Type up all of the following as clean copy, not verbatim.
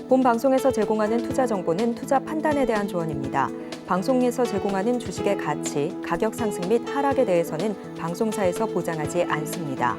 본 방송에서 제공하는 투자 정보는 투자 판단에 대한 조언입니다. 방송에서 제공하는 주식의 가치, 가격 상승 및 하락에 대해서는 방송사에서 보장하지 않습니다.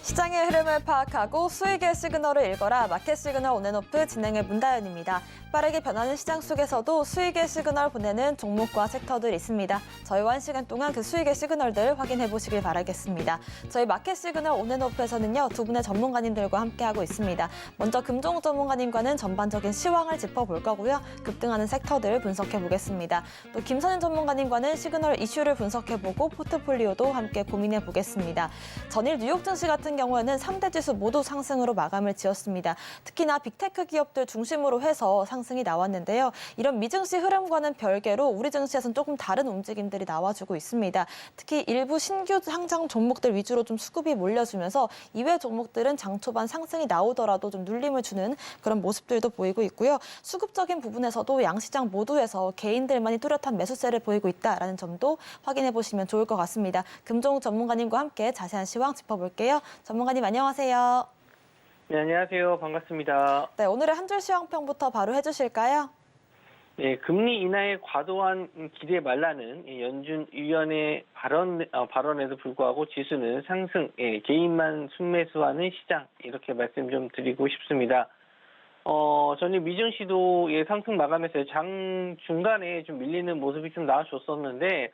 시장의 흐름을 파악하고 수익의 시그널을 읽어라. 마켓 시그널 온앤오프 진행의 문다연입니다. 빠르게 변하는 시장 속에서도 수익의 시그널 보내는 종목과 섹터들 있습니다. 저희와 1시간 동안 그 수익의 시그널들 확인해 보시길 바라겠습니다. 저희 마켓 시그널 온앤오프에서는요, 두 분의 전문가님들과 함께하고 있습니다. 먼저 금종욱 전문가님과는 전반적인 시황을 짚어볼 거고요. 급등하는 섹터들 분석해 보겠습니다. 또 김선인 전문가님과는 시그널 이슈를 분석해보고 포트폴리오도 함께 고민해 보겠습니다. 전일 뉴욕 증시 같은 경우에는 3대 지수 모두 상승으로 마감을 지었습니다. 특히나 빅테크 기업들 중심으로 해서 상승이 나왔는데요. 이런 미증시 흐름과는 별개로 우리 증시에서는 조금 다른 움직임들이 나와주고 있습니다. 특히 일부 신규 상장 종목들 위주로 좀 수급이 몰려주면서 이외 종목들은 장 초반 상승이 나오더라도 좀 눌림을 주는 그런 모습들도 보이고 있고요. 수급적인 부분에서도 양시장 모두에서 개인들만이 뚜렷한 매수세를 보이고 있다라는 점도 확인해 보시면 좋을 것 같습니다. 금종욱 전문가님과 함께 자세한 시황 짚어볼게요. 전문가님 안녕하세요. 네, 안녕하세요. 반갑습니다. 네, 오늘의 한 줄 시황평부터 바로 해주실까요? 네, 금리 인하에 과도한 기대에 말라는 연준 위원회 발언에도 불구하고 지수는 상승, 개인만 순매수하는 시장 이렇게 말씀 좀 드리고 싶습니다. 저는 미증시도 상승 마감했어요. 장 중간에 좀 밀리는 모습이 좀 나와줬었는데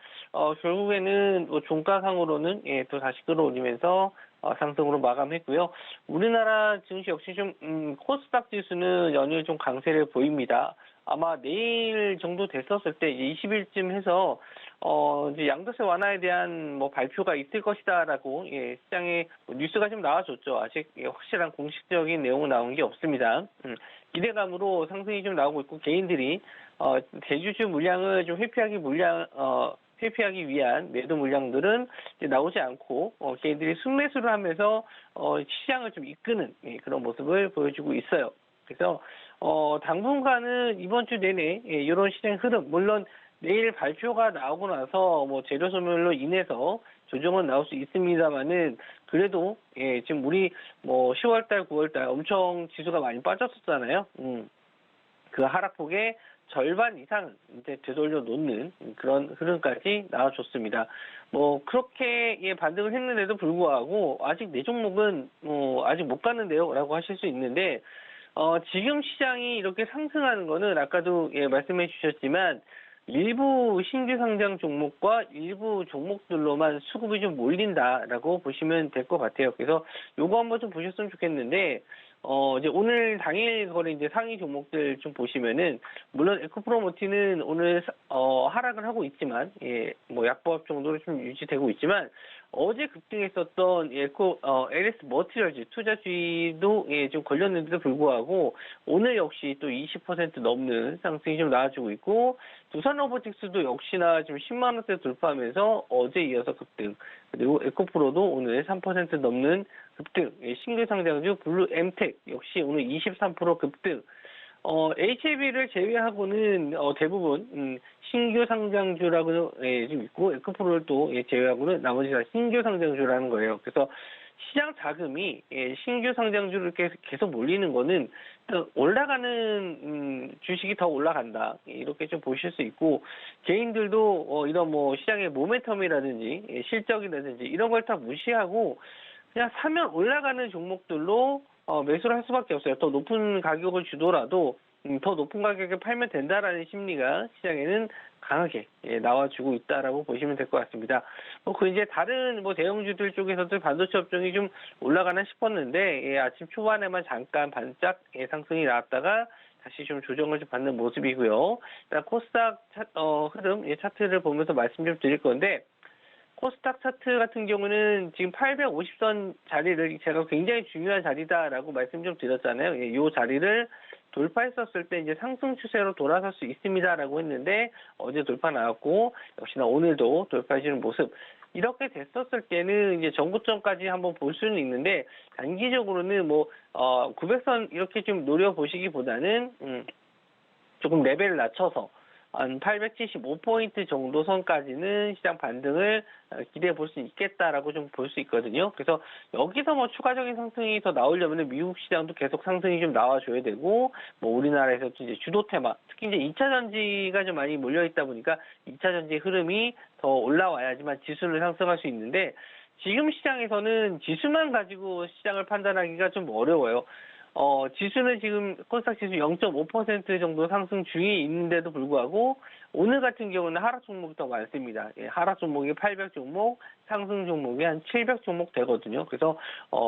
결국에는 종가상으로는 또 다시 끌어올리면서 상승으로 마감했고요. 우리나라 증시 역시 좀 코스닥 지수는 연일 좀 강세를 보입니다. 아마 내일 정도 됐었을 때 20일쯤 해서 이제 양도세 완화에 대한 발표가 있을 것이다라고 시장에 뉴스가 좀 나와줬죠. 아직 확실한 공식적인 내용은 나온 게 없습니다. 기대감으로 상승이 좀 나오고 있고 개인들이 대주주 물량을 좀 회피하기 위한 매도 물량들은 이제 나오지 않고 개인들이 순매수를 하면서 시장을 좀 이끄는 그런 모습을 보여주고 있어요. 그래서 당분간은 이번 주 내내 이런 시장 흐름, 물론 내일 발표가 나오고 나서 재료 소멸로 인해서 조정은 나올 수 있습니다만은 그래도 지금 우리 10월달, 9월달 엄청 지수가 많이 빠졌었잖아요. 그 하락폭의 절반 이상은 이제 되돌려 놓는 그런 흐름까지 나와줬습니다. 그렇게 반등을 했는데도 불구하고 아직 내 종목은 아직 못 갔는데요라고 하실 수 있는데 지금 시장이 이렇게 상승하는 거는 아까도 말씀해 주셨지만 일부 신규 상장 종목과 일부 종목들로만 수급이 좀 몰린다라고 보시면 될 것 같아요. 그래서 요거 한번 좀 보셨으면 좋겠는데 이제 오늘 당일 거래 이제 상위 종목들 좀 보시면은 물론 에코프로모티는 오늘 하락을 하고 있지만 약보합 정도로 좀 유지되고 있지만 어제 급등했었던 LS 머티리얼즈 투자주의도 좀 걸렸는데도 불구하고 오늘 역시 또 20% 넘는 상승이 좀 나와주고 있고 두산 로보틱스도 역시나 지금 10만 원대 돌파하면서 어제 이어서 급등 그리고 에코프로도 오늘 3% 넘는 급등 신규 상장주 블루 엠텍 역시 오늘 23% 급등 HAB를 제외하고는 대부분 신규 상장주라고 좀 있고 에코프로를 또 제외하고는 나머지 다 신규 상장주라는 거예요. 그래서 시장 자금이 신규 상장주를 계속 몰리는 거는 올라가는 주식이 더 올라간다 이렇게 좀 보실 수 있고 개인들도 이런 시장의 모멘텀이라든지 실적이라든지 이런 걸 다 무시하고 그냥 사면 올라가는 종목들로 매수를 할 수밖에 없어요. 더 높은 가격을 주더라도 더 높은 가격에 팔면 된다라는 심리가 시장에는 강하게 나와주고 있다라고 보시면 될 것 같습니다. 그 이제 다른 대형주들 쪽에서도 반도체 업종이 좀 올라가나 싶었는데 아침 초반에만 잠깐 반짝 상승이 나왔다가 다시 좀 조정을 좀 받는 모습이고요. 일단 코스닥 흐름 차트를 보면서 말씀 좀 드릴 건데. 코스닥 차트 같은 경우는 지금 850선 자리를 제가 굉장히 중요한 자리다라고 말씀 좀 드렸잖아요. 이 자리를 돌파했었을 때 이제 상승 추세로 돌아설 수 있습니다라고 했는데 어제 돌파 나왔고 역시나 오늘도 돌파해주는 모습. 이렇게 됐었을 때는 이제 전고점까지 한번 볼 수는 있는데 단기적으로는 900선 이렇게 좀 노려보시기보다는 조금 레벨을 낮춰서 한 875포인트 정도 선까지는 시장 반등을 기대해 볼 수 있겠다라고 좀 볼 수 있거든요. 그래서 여기서 추가적인 상승이 더 나오려면 미국 시장도 계속 상승이 좀 나와줘야 되고, 우리나라에서도 이제 주도 테마, 특히 이제 2차 전지가 좀 많이 몰려 있다 보니까 2차 전지 흐름이 더 올라와야지만 지수를 상승할 수 있는데, 지금 시장에서는 지수만 가지고 시장을 판단하기가 좀 어려워요. 지수는 지금 코스닥 지수 0.5% 정도 상승 중에 있는데도 불구하고 오늘 같은 경우는 하락 종목이 더 많습니다. 하락 종목이 800 종목, 상승 종목이 한 700 종목 되거든요. 그래서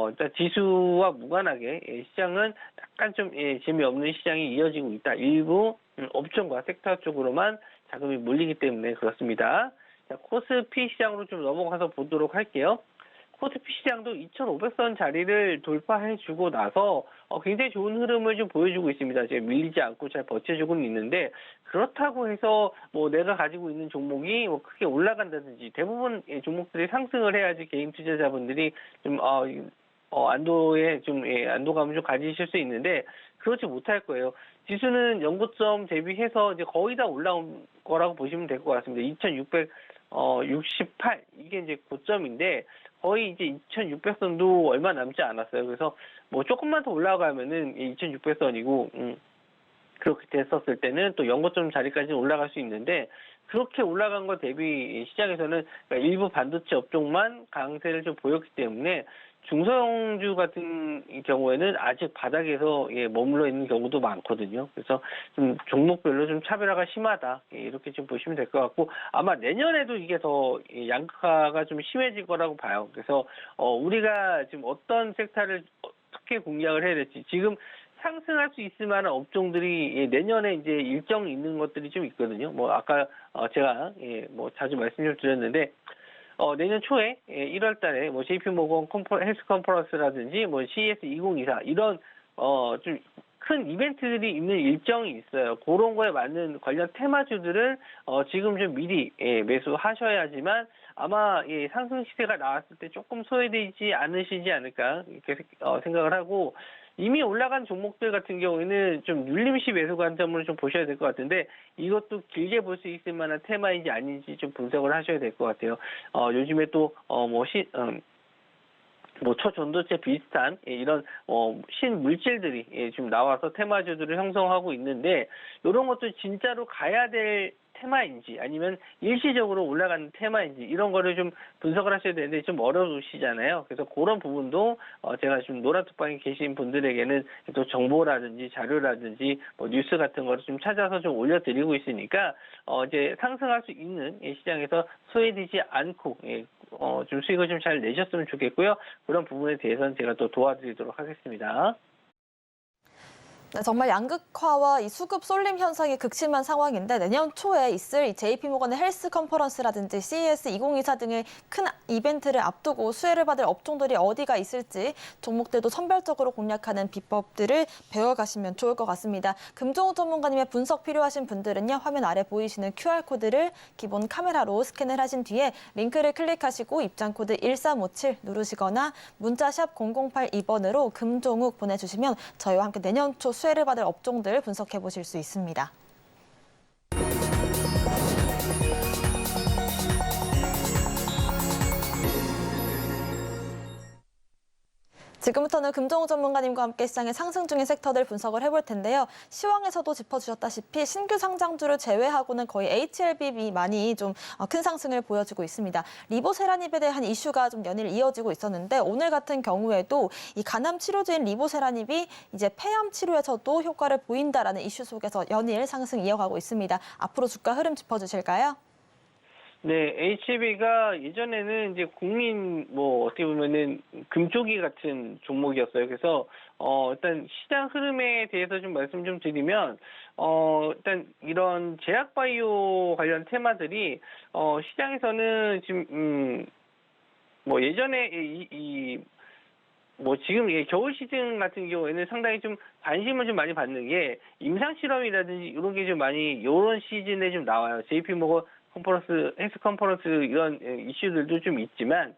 일단 지수와 무관하게 시장은 약간 좀 재미없는 시장이 이어지고 있다. 일부 옵션과 섹터 쪽으로만 자금이 몰리기 때문에 그렇습니다. 자, 코스피 시장으로 좀 넘어가서 보도록 할게요. 코스피 시장도 2,500선 자리를 돌파해주고 나서 굉장히 좋은 흐름을 좀 보여주고 있습니다. 지금 밀리지 않고 잘 버텨주고는 있는데, 그렇다고 해서 내가 가지고 있는 종목이 크게 올라간다든지, 대부분 종목들이 상승을 해야지 개인 투자자분들이 좀 안도에 좀 안도감을 좀 가지실 수 있는데 그렇지 못할 거예요. 지수는 연고점 대비해서 이제 거의 다 올라온 거라고 보시면 될 것 같습니다. 2,668 이게 이제 고점인데 거의 이제 2,600선도 얼마 남지 않았어요. 그래서 조금만 더 올라가면은 2,600선이고 그렇게 됐었을 때는 또 연고점 자리까지 올라갈 수 있는데, 그렇게 올라간 것 대비 시장에서는 일부 반도체 업종만 강세를 좀 보였기 때문에 중소형주 같은 경우에는 아직 바닥에서 머물러 있는 경우도 많거든요. 그래서 좀 종목별로 좀 차별화가 심하다, 이렇게 좀 보시면 될 것 같고, 아마 내년에도 이게 더 양극화가 좀 심해질 거라고 봐요. 그래서 우리가 지금 어떤 섹터를 어떻게 공략을 해야 될지, 지금 상승할 수 있을 만한 업종들이 내년에 이제 일정이 있는 것들이 좀 있거든요. 아까 제가 자주 말씀 좀 드렸는데, 내년 초에 1월 달에 JP모건 헬스 컨퍼런스라든지 CES 2024 이런 좀 큰 이벤트들이 있는 일정이 있어요. 그런 거에 맞는 관련 테마주들을 지금 좀 미리 매수하셔야지만 아마 상승 시세가 나왔을 때 조금 소외되지 않으시지 않을까 이렇게 생각을 하고, 이미 올라간 종목들 같은 경우에는 좀 눌림시 매수 관점으로 좀 보셔야 될 것 같은데, 이것도 길게 볼 수 있을 만한 테마인지 아닌지 좀 분석을 하셔야 될 것 같아요. 요즘에 또 초전도체 비슷한 이런 신물질들이 좀 나와서 테마주들을 형성하고 있는데, 이런 것도 진짜로 가야 될 테마인지 아니면 일시적으로 올라가는 테마인지 이런 거를 좀 분석을 하셔야 되는데 좀 어려우시잖아요. 그래서 그런 부분도 제가 좀 노란톡방에 계신 분들에게는 또 정보라든지 자료라든지 뉴스 같은 거를 좀 찾아서 좀 올려드리고 있으니까 이제 상승할 수 있는 시장에서 소외되지 않고 좀 수익을 좀 잘 내셨으면 좋겠고요. 그런 부분에 대해서는 제가 또 도와드리도록 하겠습니다. 네, 정말 양극화와 이 수급 쏠림 현상이 극심한 상황인데, 내년 초에 있을 이 JP모건의 헬스 컨퍼런스라든지 CES 2024 등의 큰 이벤트를 앞두고 수혜를 받을 업종들이 어디가 있을지 종목들도 선별적으로 공략하는 비법들을 배워가시면 좋을 것 같습니다. 금종우 전문가님의 분석 필요하신 분들은요, 화면 아래 보이시는 QR코드를 기본 카메라로 스캔을 하신 뒤에 링크를 클릭하시고 입장코드 1357 누르시거나 문자 샵 0082번으로 금종욱 보내주시면 저희와 함께 내년 초 수혜를 받을 업종들 분석해 보실 수 있습니다. 지금부터는 금정우 전문가님과 함께 시장의 상승 중인 섹터들 분석을 해볼 텐데요. 시황에서도 짚어주셨다시피 신규 상장주를 제외하고는 거의 HLB만이 좀 큰 상승을 보여주고 있습니다. 리보세라닙에 대한 이슈가 좀 연일 이어지고 있었는데, 오늘 같은 경우에도 이 간암 치료제인 리보세라닙이 이제 폐암 치료에서도 효과를 보인다라는 이슈 속에서 연일 상승 이어가고 있습니다. 앞으로 주가 흐름 짚어주실까요? 네, HB가 예전에는 이제 국민 어떻게 보면은 금쪽이 같은 종목이었어요. 그래서 일단 시장 흐름에 대해서 좀 말씀 좀 드리면 일단 이런 제약바이오 관련 테마들이 시장에서는 지금 예전에 지금 겨울 시즌 같은 경우에는 상당히 좀 관심을 좀 많이 받는 게 임상 실험이라든지 이런 게 좀 많이 이런 시즌에 좀 나와요. JP모건 헬스 컨퍼런스 이런 이슈들도 좀 있지만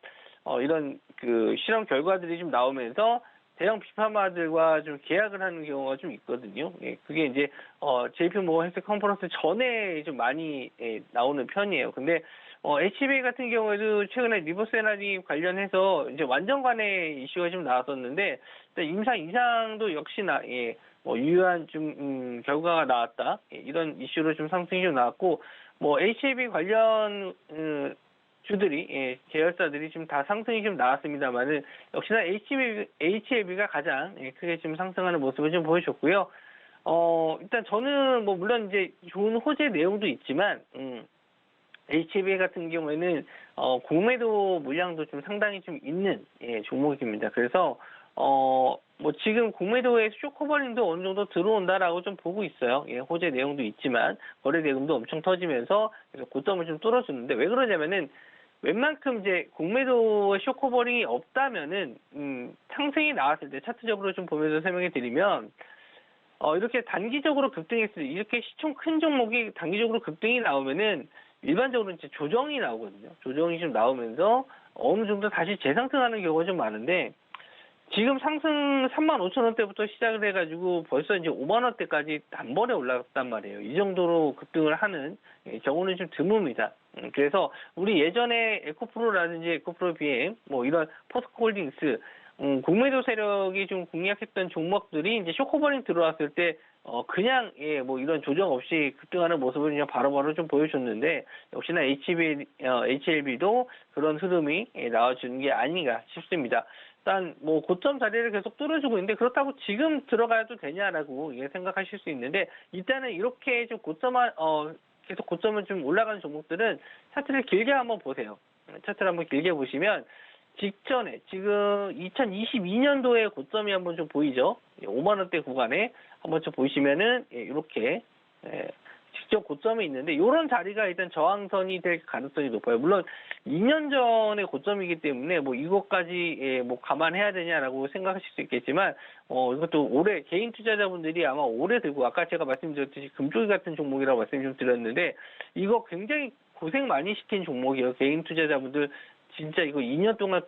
이런 그 실험 결과들이 좀 나오면서 대형 비파마들과 좀 계약을 하는 경우가 좀 있거든요. 예, 그게 이제 JP 모건 헬스 컨퍼런스 전에 좀 많이 나오는 편이에요. 근데 HBA 같은 경우에도 최근에 리버스 NRE 관련해서 이제 완전 관해 이슈가 좀 나왔었는데 임상 이상도 역시나 유효한 좀 결과가 나왔다. 이런 이슈로 좀 상승이 좀 나왔고 HLB 관련 주들이 계열사들이 좀 다 상승이 좀 나왔습니다만은 역시나 HLB가 가장 크게 좀 상승하는 모습을 좀 보여줬고요. 일단 저는 물론 이제 좋은 호재 내용도 있지만 HLB 같은 경우에는 공매도 물량도 좀 상당히 좀 있는 종목입니다. 그래서 지금 공매도에 쇼커버링도 어느 정도 들어온다라고 좀 보고 있어요. 호재 내용도 있지만 거래 대금도 엄청 터지면서 그래서 고점을 좀 뚫어주는데 왜 그러냐면은 웬만큼 이제 공매도의 쇼커버링이 없다면은 상승이 나왔을 때 차트적으로 좀 보면서 설명해 드리면 이렇게 단기적으로 급등했을 때 이렇게 시총 큰 종목이 단기적으로 급등이 나오면은 일반적으로 이제 조정이 나오거든요. 조정이 좀 나오면서 어느 정도 다시 재상승하는 경우가 좀 많은데 지금 상승 35,000원대부터 시작을 해가지고 벌써 이제 5만원대까지 단번에 올라갔단 말이에요. 이 정도로 급등을 하는 경우는 좀 드뭅니다. 그래서 우리 예전에 에코프로라든지 에코프로 BM, 이런 포스코홀딩스, 공매도 세력이 좀 공략했던 종목들이 이제 쇼커버링 들어왔을 때 그냥 이런 조정 없이 급등하는 모습을 그냥 바로바로 좀 보여줬는데 역시나 HLB도 그런 흐름이 나와주는 게 아닌가 싶습니다. 일단 고점 자리를 계속 뚫어주고 있는데 그렇다고 지금 들어가도 되냐라고 생각하실 수 있는데 일단은 이렇게 좀 계속 고점을 좀 올라가는 종목들은 차트를 길게 한번 보세요. 차트를 한번 길게 보시면 직전에 지금 2022년도에 고점이 한번 좀 보이죠. 5만 원대 구간에 한번 좀 보시면은 이렇게 직접 고점이 있는데 이런 자리가 일단 저항선이 될 가능성이 높아요. 물론 2년 전의 고점이기 때문에 이것까지 감안해야 되냐라고 생각하실 수 있겠지만 이것도 올해 개인 투자자분들이 아마 오래 들고 아까 제가 말씀드렸듯이 금쪽이 같은 종목이라고 말씀 좀 드렸는데 이거 굉장히 고생 많이 시킨 종목이에요. 개인 투자자분들 진짜 이거 2년 동안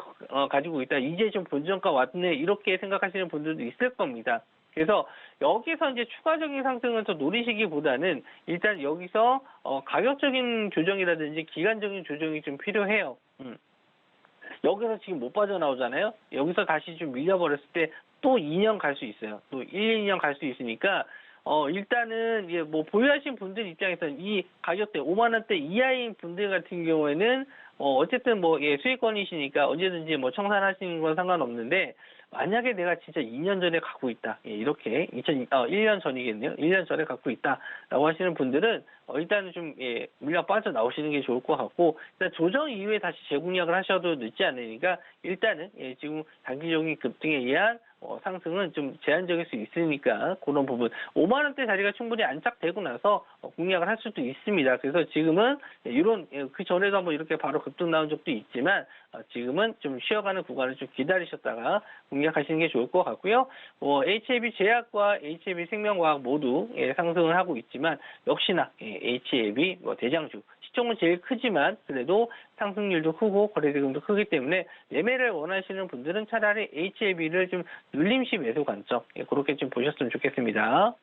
가지고 있다. 이제 좀 본전가 왔네. 이렇게 생각하시는 분들도 있을 겁니다. 그래서 여기서 이제 추가적인 상승을 더 노리시기보다는 일단 여기서 가격적인 조정이라든지 기간적인 조정이 좀 필요해요. 여기서 지금 못 빠져나오잖아요. 여기서 다시 좀 밀려버렸을 때 또 2년 갈 수 있어요. 또 1, 2년 갈 수 있으니까 일단은 보유하신 분들 입장에서는 이 가격대 5만 원대 이하인 분들 같은 경우에는 어쨌든 수익권이시니까 언제든지 청산하시는 건 상관없는데 만약에 내가 진짜 2년 전에 갖고 있다. 이렇게 1년 전이겠네요. 1년 전에 갖고 있다라고 하시는 분들은 일단은 좀 물량 빠져나오시는 게 좋을 것 같고 일단 조정 이후에 다시 재공략을 하셔도 늦지 않으니까 일단은 지금 단기적인 급등에 의한 상승은 좀 제한적일 수 있으니까 그런 부분 5만 원대 자리가 충분히 안착되고 나서 공략을 할 수도 있습니다. 그래서 지금은 이런 그 전에도 한번 이렇게 바로 급등 나온 적도 있지만 지금은 좀 쉬어가는 구간을 좀 기다리셨다가 공략하시는 게 좋을 것 같고요. HLB 제약과 HLB 생명과학 모두 상승을 하고 있지만 역시나 HLB 대장주 시총은 제일 크지만 그래도 상승률도 크고 거래대금도 크기 때문에 매매를 원하시는 분들은 차라리 HLB를 좀 눌림시 매수 관점 그렇게 좀 보셨으면 좋겠습니다.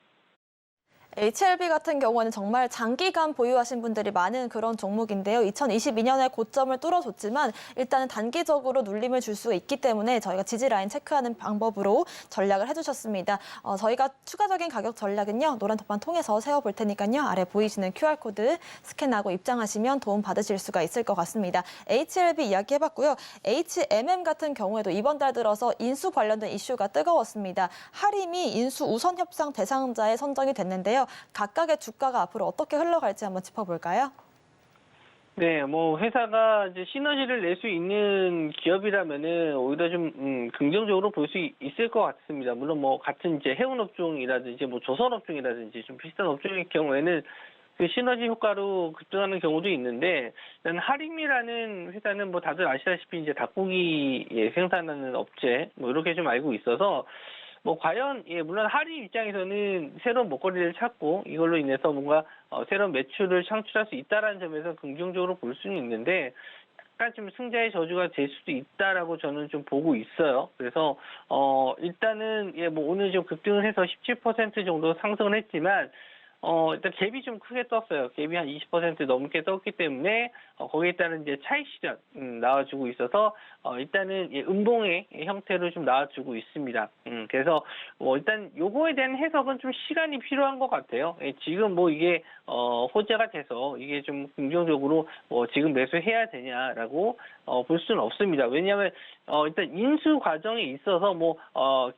HLB 같은 경우는 정말 장기간 보유하신 분들이 많은 그런 종목인데요. 2022년에 고점을 뚫어줬지만 일단은 단기적으로 눌림을 줄 수 있기 때문에 저희가 지지라인 체크하는 방법으로 전략을 해주셨습니다. 저희가 추가적인 가격 전략은요. 노란 톡방 통해서 세워볼 테니까요. 아래 보이시는 QR코드 스캔하고 입장하시면 도움 받으실 수가 있을 것 같습니다. HLB 이야기해봤고요. HMM 같은 경우에도 이번 달 들어서 인수 관련된 이슈가 뜨거웠습니다. 하림이 인수 우선 협상 대상자에 선정이 됐는데요. 각각의 주가가 앞으로 어떻게 흘러갈지 한번 짚어볼까요? 네, 회사가 이제 시너지를 낼 수 있는 기업이라면은 오히려 좀 긍정적으로 볼 수 있을 것 같습니다. 물론 같은 이제 해운 업종이라든지 조선 업종이라든지 좀 비슷한 업종일 경우에는 그 시너지 효과로 급등하는 경우도 있는데, 일단 하림이라는 회사는 다들 아시다시피 이제 닭고기 생산하는 업체 이렇게 좀 알고 있어서. 뭐 과연 물론 할인 입장에서는 새로운 먹거리를 찾고 이걸로 인해서 뭔가 새로운 매출을 창출할 수 있다라는 점에서 긍정적으로 볼 수는 있는데 약간 좀 승자의 저주가 될 수도 있다라고 저는 좀 보고 있어요. 그래서 일단은 뭐 오늘 좀 급등을 해서 17% 정도 상승을 했지만 일단 갭이 좀 크게 떴어요. 갭이 한 20% 넘게 떴기 때문에 거기에 따른 이제 차익 실현 나와주고 있어서 일단은 음봉의 형태로 좀 나와주고 있습니다. 그래서 일단 요거에 대한 해석은 좀 시간이 필요한 것 같아요. 지금 뭐 이게 호재가 돼서 이게 좀 긍정적으로 지금 매수해야 되냐라고 볼 수는 없습니다. 왜냐하면 일단 인수 과정에 있어서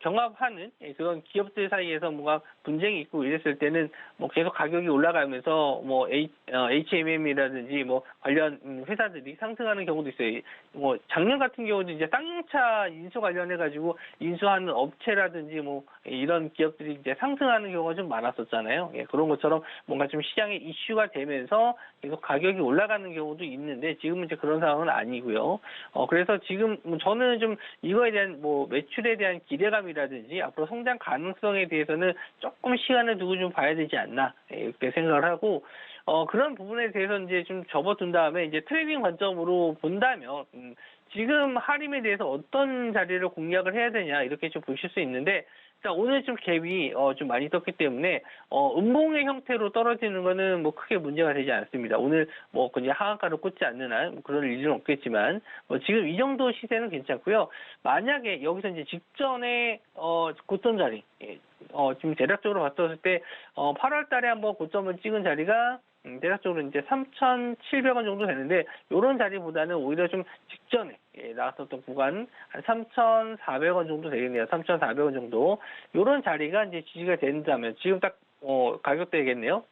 경합하는 그런 기업들 사이에서 뭔가 분쟁이 있고 이랬을 때는 계속 가격이 올라가면서 H&M이라든지 관련 회사들이 상승하는 경우도 있어요. 작년 같은 경우도 이제 쌍용차 인수 관련해 가지고 인수하는 업체라든지 이런 기업들이 이제 상승하는 경우가 좀 많았었잖아요. 그런 것처럼 뭔가 좀 시장에 이슈가 되면서 계속 가격이 올라가는 경우도 있는데 지금은 이제 그런 상황은 아니고요. 그래서 지금 저는 좀 이거에 대한 매출에 대한 기대감이라든지 앞으로 성장 가능성에 대해서는 조금 시간을 두고 좀 봐야 되지 않나 이렇게 생각을 하고 그런 부분에 대해서 이제 좀 접어둔 다음에 이제 트레이딩 관점으로 본다면 지금 할인에 대해서 어떤 자리를 공략을 해야 되냐 이렇게 좀 보실 수 있는데 오늘 좀 갭이 좀 많이 떴기 때문에 음봉의 형태로 떨어지는 거는 크게 문제가 되지 않습니다. 오늘 그냥 하한가를 꽂지 않는 한 그럴 일은 없겠지만 지금 이 정도 시세는 괜찮고요. 만약에 여기서 이제 직전에 고점 자리 지금 대략적으로 봤을 때 8월 달에 한번 고점을 찍은 자리가 대략적으로 이제 3,700원 정도 되는데 이런 자리보다는 오히려 좀 직전에 나왔었던 구간 한 3,400원 정도 되겠네요. 3,400원 정도 이런 자리가 이제 지지가 된다면 지금 딱 가격대겠네요.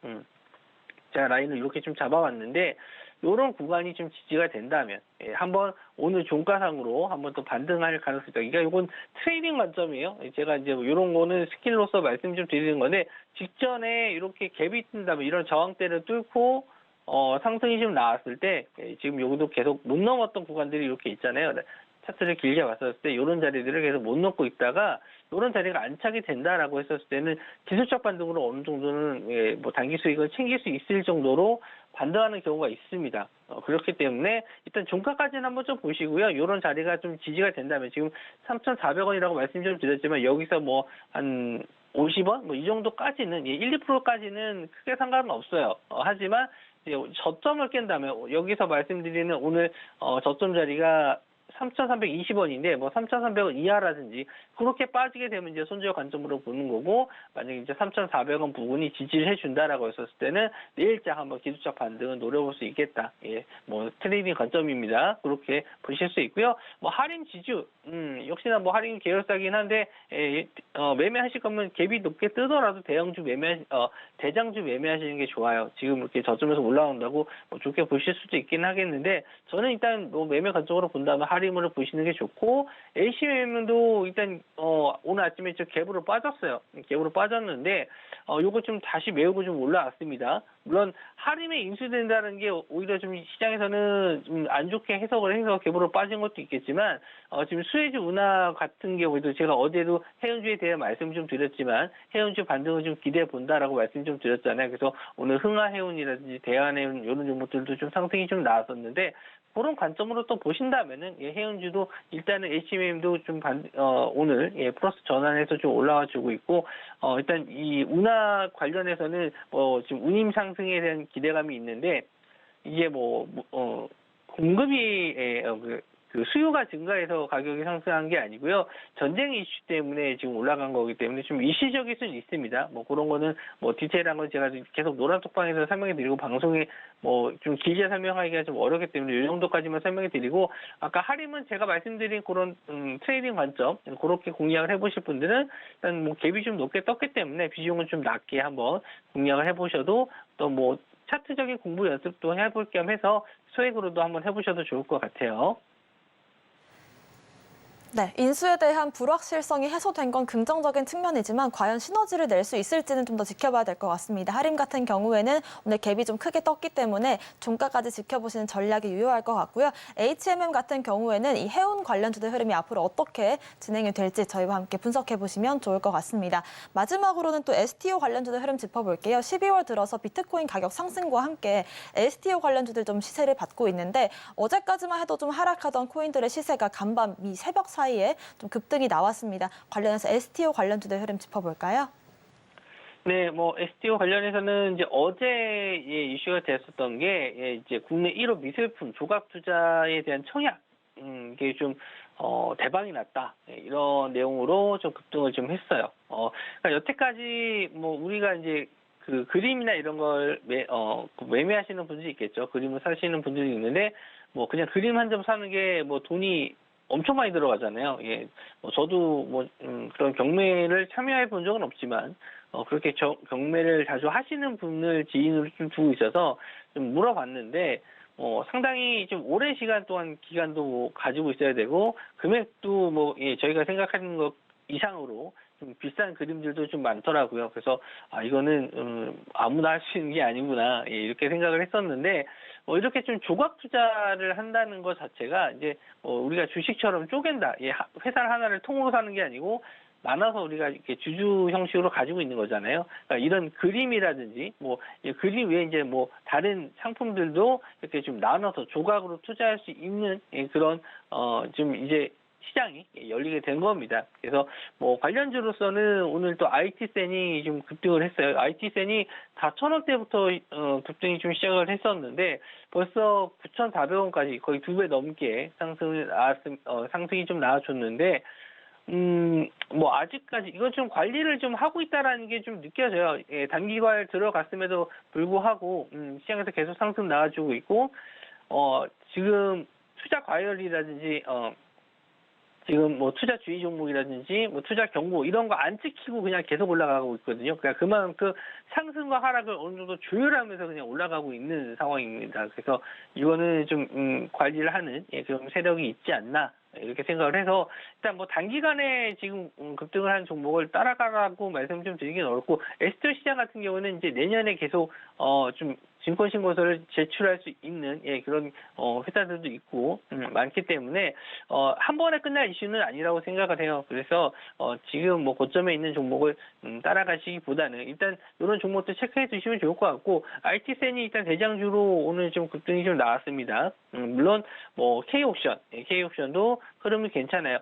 제가 라인을 이렇게 좀 잡아왔는데 이런 구간이 좀 지지가 된다면 한번 오늘 종가상으로 한번 또 반등할 가능성이 있다. 그러니까 이건 트레이딩 관점이에요. 제가 이제 이런 거는 스킬로서 말씀 좀 드리는 건데 직전에 이렇게 갭이 뜬다면 이런 저항대를 뚫고 상승이 좀 나왔을 때 지금 여기도 계속 못 넘었던 구간들이 이렇게 있잖아요. 차트를 길게 봤었을 때 이런 자리들을 계속 못 넘고 있다가 이런 자리가 안착이 된다라고 했었을 때는 기술적 반등으로 어느 정도는 단기 수익을 챙길 수 있을 정도로 반등하는 경우가 있습니다. 그렇기 때문에 일단 종가까지는 한번 좀 보시고요. 이런 자리가 좀 지지가 된다면 지금 3,400원이라고 말씀 좀 드렸지만 여기서 한 50원 이 정도까지는 1, 2%까지는 크게 상관은 없어요. 하지만 이제 저점을 깬다면 여기서 말씀드리는 오늘 저점 자리가 3,320원인데 3,300원 이하라든지 그렇게 빠지게 되면 이제 손절 관점으로 보는 거고 만약에 이제 3,400원 부분이 지지를 해준다라고 했었을 때는 내일장 한번 기술적 반등을 노려볼 수 있겠다. 트레이딩 관점입니다. 그렇게 보실 수 있고요. 할인 지주 역시나 할인 계열사긴 한데 매매하실 거면 갭이 높게 뜨더라도 대장주 매매하시는 게 좋아요. 지금 이렇게 저점에서 올라온다고 좋게 보실 수도 있긴 하겠는데 저는 일단 매매 관점으로 본다면 할인물을 보시는 게 좋고 H&M도 일단 오늘 아침에 갭으로 빠졌어요. 갭으로 빠졌는데 요거 좀 다시 메우고 좀 올라왔습니다. 물론 할인에 인수된다는 게 오히려 좀 시장에서는 좀 안 좋게 해석을 해서 갭으로 빠진 것도 있겠지만 지금 수혜주 운하 같은 경우에도 제가 어제도 해운주에 대해 말씀 좀 드렸지만 해운주 반등을 좀 기대해 본다라고 말씀 좀 드렸잖아요. 그래서 오늘 흥하해운이라든지 대한해운 이런 종목들도 좀 상승이 좀 나왔었는데 그런 관점으로 또 보신다면은 해운주도 일단은 H&M도 좀 오늘 플러스 전환해서 좀 올라와 주고 있고 일단 이 운하 관련해서는 지금 운임 상승에 대한 기대감이 있는데 이게 공급이 그 수요가 증가해서 가격이 상승한 게 아니고요. 전쟁 이슈 때문에 지금 올라간 거기 때문에 좀 일시적일 수는 있습니다. 그런 거는 디테일한 건 제가 계속 노란톡방에서 설명해 드리고 방송에 좀 길게 설명하기가 좀 어렵기 때문에 이 정도까지만 설명해 드리고 아까 할인은 제가 말씀드린 그런 트레이딩 관점 그렇게 공략을 해보실 분들은 일단 갭이 좀 높게 떴기 때문에 비중은 좀 낮게 한번 공략을 해보셔도 또 차트적인 공부 연습도 해볼 겸 해서 소액으로도 한번 해보셔도 좋을 것 같아요. 네, 인수에 대한 불확실성이 해소된 건 긍정적인 측면이지만 과연 시너지를 낼 수 있을지는 좀 더 지켜봐야 될 것 같습니다. 하림 같은 경우에는 오늘 갭이 좀 크게 떴기 때문에 종가까지 지켜보시는 전략이 유효할 것 같고요. HMM 같은 경우에는 이 해운 관련주들 흐름이 앞으로 어떻게 진행이 될지 저희와 함께 분석해 보시면 좋을 것 같습니다. 마지막으로는 또 STO 관련주들 흐름 짚어볼게요. 12월 들어서 비트코인 가격 상승과 함께 STO 관련주들 좀 시세를 받고 있는데 어제까지만 해도 좀 하락하던 코인들의 시세가 간밤 이 새벽 사이에 좀 급등이 나왔습니다. 관련해서 STO 관련주들 흐름 짚어볼까요? 네, 뭐 STO 관련해서는 이제 어제 이슈가 됐었던 게 이제 국내 1호 미술품 조각 투자에 대한 청약, 이게 좀 대박이 났다, 이런 내용으로 좀 급등을 좀 했어요. 그러니까 여태까지 뭐 우리가 이제 그 그림이나 이런 걸 매매하시는 분들이 있겠죠. 그림을 사시는 분들이 있는데 뭐 그냥 그림 한 점 사는 게 뭐 돈이 엄청 많이 들어가잖아요. 예, 뭐 저도 뭐 그런 경매를 참여해 본 적은 없지만 그렇게 경매를 자주 하시는 분을 지인으로 좀 두고 있어서 좀 물어봤는데 상당히 좀 오랜 시간 동안 기간도 뭐 가지고 있어야 되고 금액도 뭐 저희가 생각하는 것 이상으로 좀 비싼 그림들도 좀 많더라고요. 그래서 이거는 아무나 할 수 있는 게 아니구나, 이렇게 생각을 했었는데 이렇게 좀 조각 투자를 한다는 것 자체가 이제 우리가 주식처럼 쪼갠다, 회사 하나를 통으로 사는 게 아니고 나눠서 우리가 이렇게 주주 형식으로 가지고 있는 거잖아요. 그러니까 이런 그림이라든지 그림 외에 이제 뭐 다른 상품들도 이렇게 좀 나눠서 조각으로 투자할 수 있는 그런 좀 이제 시장이 열리게 된 겁니다. 그래서 뭐 관련주로서는 오늘 또 IT센이 좀 급등을 했어요. IT센이 4,000원대부터 급등이 좀 시작을 했었는데 벌써 9,400원까지 거의 2배 넘게 상승이 좀 나와줬는데 뭐 아직까지 이건 좀 관리를 좀 하고 있다라는 게 좀 느껴져요. 단기과열 들어갔음에도 불구하고 시장에서 계속 상승 나와주고 있고 지금 투자 과열이라든지 지금 뭐 투자 주의 종목이라든지 뭐 투자 경고 이런 거 안 찍히고 그냥 계속 올라가고 있거든요. 그러니까 그만큼 상승과 하락을 어느 정도 조율하면서 그냥 올라가고 있는 상황입니다. 그래서 이거는 좀 관리를 하는 그런 세력이 있지 않나, 이렇게 생각을 해서 일단 뭐 단기간에 지금 급등을 한 종목을 따라가라고 말씀 좀 드리긴 어렵고, STO 시장 같은 경우는 이제 내년에 계속 좀 증권신고서를 제출할 수 있는 그런 회사들도 있고 많기 때문에 한 번에 끝날 이슈는 아니라고 생각을 해요. 그래서 지금 뭐 고점에 있는 종목을 따라가시기보다는 일단 이런 종목도 체크해 두시면 좋을 것 같고, IT센이 일단 대장주로 오늘 좀 급등이 좀 나왔습니다. 물론 뭐 K옵션도 흐름이 괜찮아요.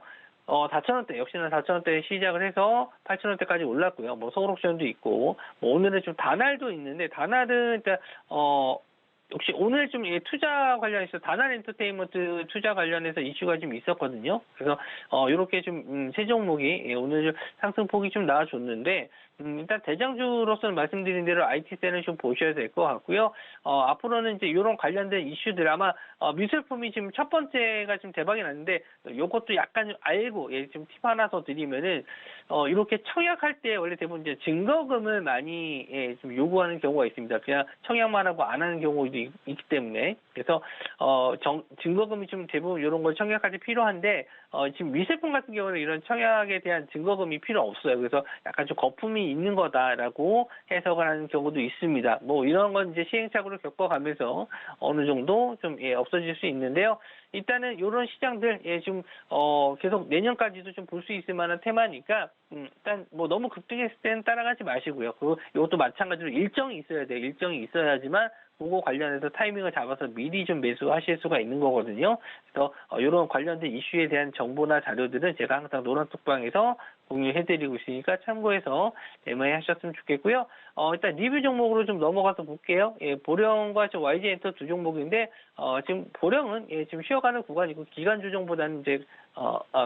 4,000원대, 역시나 4,000원대 시작을 해서 8,000원대까지 올랐고요. 뭐 서울옵션도 있고, 뭐 오늘은 좀 다날도 있는데, 다날은 일단 역시 오늘 좀 투자 관련해서 다날 엔터테인먼트 투자 관련해서 이슈가 좀 있었거든요. 그래서 이렇게 좀 세 종목이 오늘 좀 상승폭이 좀 나와줬는데, 일단 대장주로서는 말씀드린 대로 IT센을 좀 보셔야 될 것 같고요. 앞으로는 이제 이런 관련된 이슈들, 아마 미술품이 지금 첫 번째가 좀 대박이 났는데, 요것도 약간 좀 알고 좀 팁 하나 더 드리면은 이렇게 청약할 때 원래 대부분 이제 증거금을 많이 좀 요구하는 경우가 있습니다. 그냥 청약만 하고 안 하는 경우도 있기 때문에. 그래서 증거금이 좀 대부분 이런 걸 청약할 때 필요한데, 지금 미술품 같은 경우는 이런 청약에 대한 증거금이 필요 없어요. 그래서 약간 좀 거품이 있는 거다라고 해석을 하는 경우도 있습니다. 뭐 이런 건 이제 시행착오를 겪어가면서 어느 정도 좀 없어질 수 있는데요. 일단은 이런 시장들 지금 계속 내년까지도 좀 볼 수 있을 만한 테마니까 일단 뭐 너무 급등했을 때는 따라가지 마시고요. 이것도 마찬가지로 일정이 있어야 돼요. 일정이 있어야지만 그거 관련해서 타이밍을 잡아서 미리 좀 매수하실 수가 있는 거거든요. 그래서 이런 관련된 이슈에 대한 정보나 자료들은 제가 항상 노란톡방에서 공유해드리고 있으니까 참고해서 매매하셨으면 좋겠고요. 일단 리뷰 종목으로 좀 넘어가서 볼게요. 보령과 YG엔터 두 종목인데 지금 보령은 지금 쉬어가는 구간이고 기간 조정보다는 이제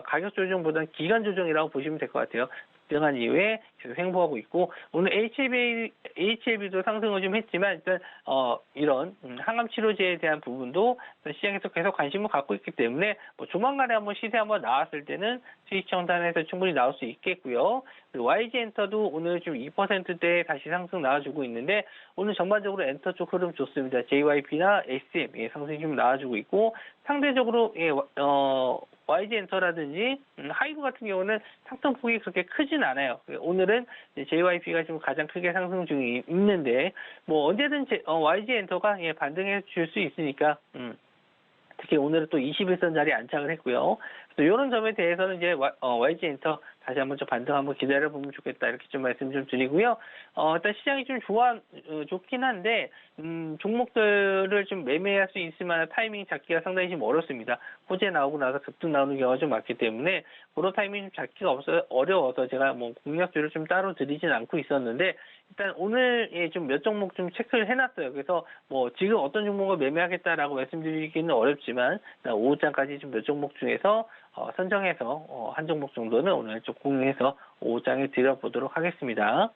가격 조정보다는 기간 조정이라고 보시면 될 것 같아요. 등한 이후에 계속 횡보하고 있고, 오늘 HLB도 상승을 좀 했지만 일단 이런 항암 치료제에 대한 부분도 시장에서 계속 관심을 갖고 있기 때문에 뭐 조만간에 한번 시세 한번 나왔을 때는 수익 청산해서 충분히 나올 수 있겠고요. 그리고 YG엔터도 오늘 좀 2%대 다시 상승 나와주고 있는데, 오늘 전반적으로 엔터 쪽 흐름 좋습니다. JYP나 SM 상승이 좀 나와주고 있고, 상대적으로 YG엔터라든지 하이브 같은 경우는 상승폭이 그렇게 크진 않아요. 오늘은 JYP가 좀 가장 크게 상승 중이 있는데 뭐 언제든 YG엔터가 반등해 줄 수 있으니까 특히 오늘은 또 21선 자리에 안착을 했고요. 또 이런 점에 대해서는 이제 YG엔터 다시 한번 좀 반등 한번 기다려보면 좋겠다 이렇게 좀 말씀 좀 드리고요. 일단 시장이 좀 좋긴 한데 종목들을 좀 매매할 수 있을 만한 타이밍 잡기가 상당히 좀 어렵습니다. 호재 나오고 나서 급등 나오는 경우가 좀 많기 때문에 그런 타이밍 좀 잡기가 어려워서 제가 뭐 공략주를 좀 따로 드리진 않고 있었는데 일단 오늘 좀 몇 종목 좀 체크를 해놨어요. 그래서 뭐 지금 어떤 종목을 매매하겠다라고 말씀드리기는 어렵지만 오후장까지 좀 몇 종목 중에서 선정해서 한 종목 정도는 오늘 좀 공유해서 오후장에 드려보도록 하겠습니다.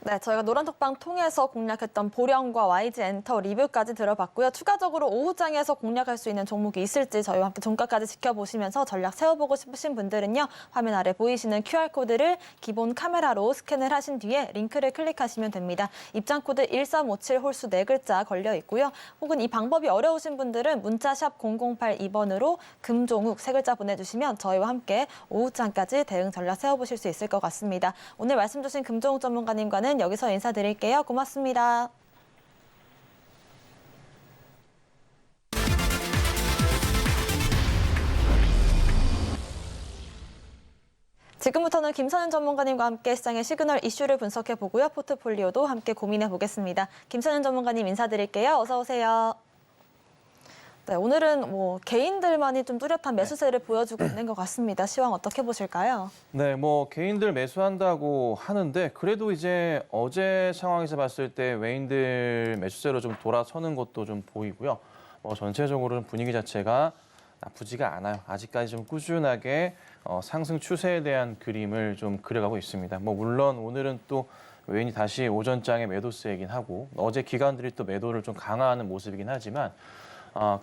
네, 저희가 노란톡방 통해서 공략했던 보령과 YG엔터 리뷰까지 들어봤고요. 추가적으로 오후장에서 공략할 수 있는 종목이 있을지 저희와 함께 종가까지 지켜보시면서 전략 세워보고 싶으신 분들은요. 화면 아래 보이시는 QR코드를 기본 카메라로 스캔을 하신 뒤에 링크를 클릭하시면 됩니다. 입장코드 1357 홀수 4글자 걸려 있고요. 혹은 이 방법이 어려우신 분들은 문자샵 0082번으로 금종욱 3글자 보내주시면 저희와 함께 오후장까지 대응 전략 세워보실 수 있을 것 같습니다. 오늘 말씀 주신 금종욱 전문가님과는 여기서 인사드릴게요. 고맙습니다. 지금부터는 김선윤 전문가님과 함께 시장의 시그널 이슈를 분석해 보고요. 포트폴리오도 함께 고민해 보겠습니다. 김선윤 전문가님 인사드릴게요. 어서 오세요. 네, 오늘은 뭐 개인들만이 좀 뚜렷한 매수세를 보여주고 있는 것 같습니다. 시황 어떻게 보실까요? 네, 뭐 개인들 매수한다고 하는데 그래도 이제 어제 상황에서 봤을 때 외인들 매수세로 좀 돌아서는 것도 좀 보이고요. 전체적으로는 분위기 자체가 나쁘지가 않아요. 아직까지 좀 꾸준하게 상승 추세에 대한 그림을 좀 그려가고 있습니다. 물론 오늘은 또 외인이 다시 오전장에 매도세이긴 하고 어제 기관들이 또 매도를 좀 강화하는 모습이긴 하지만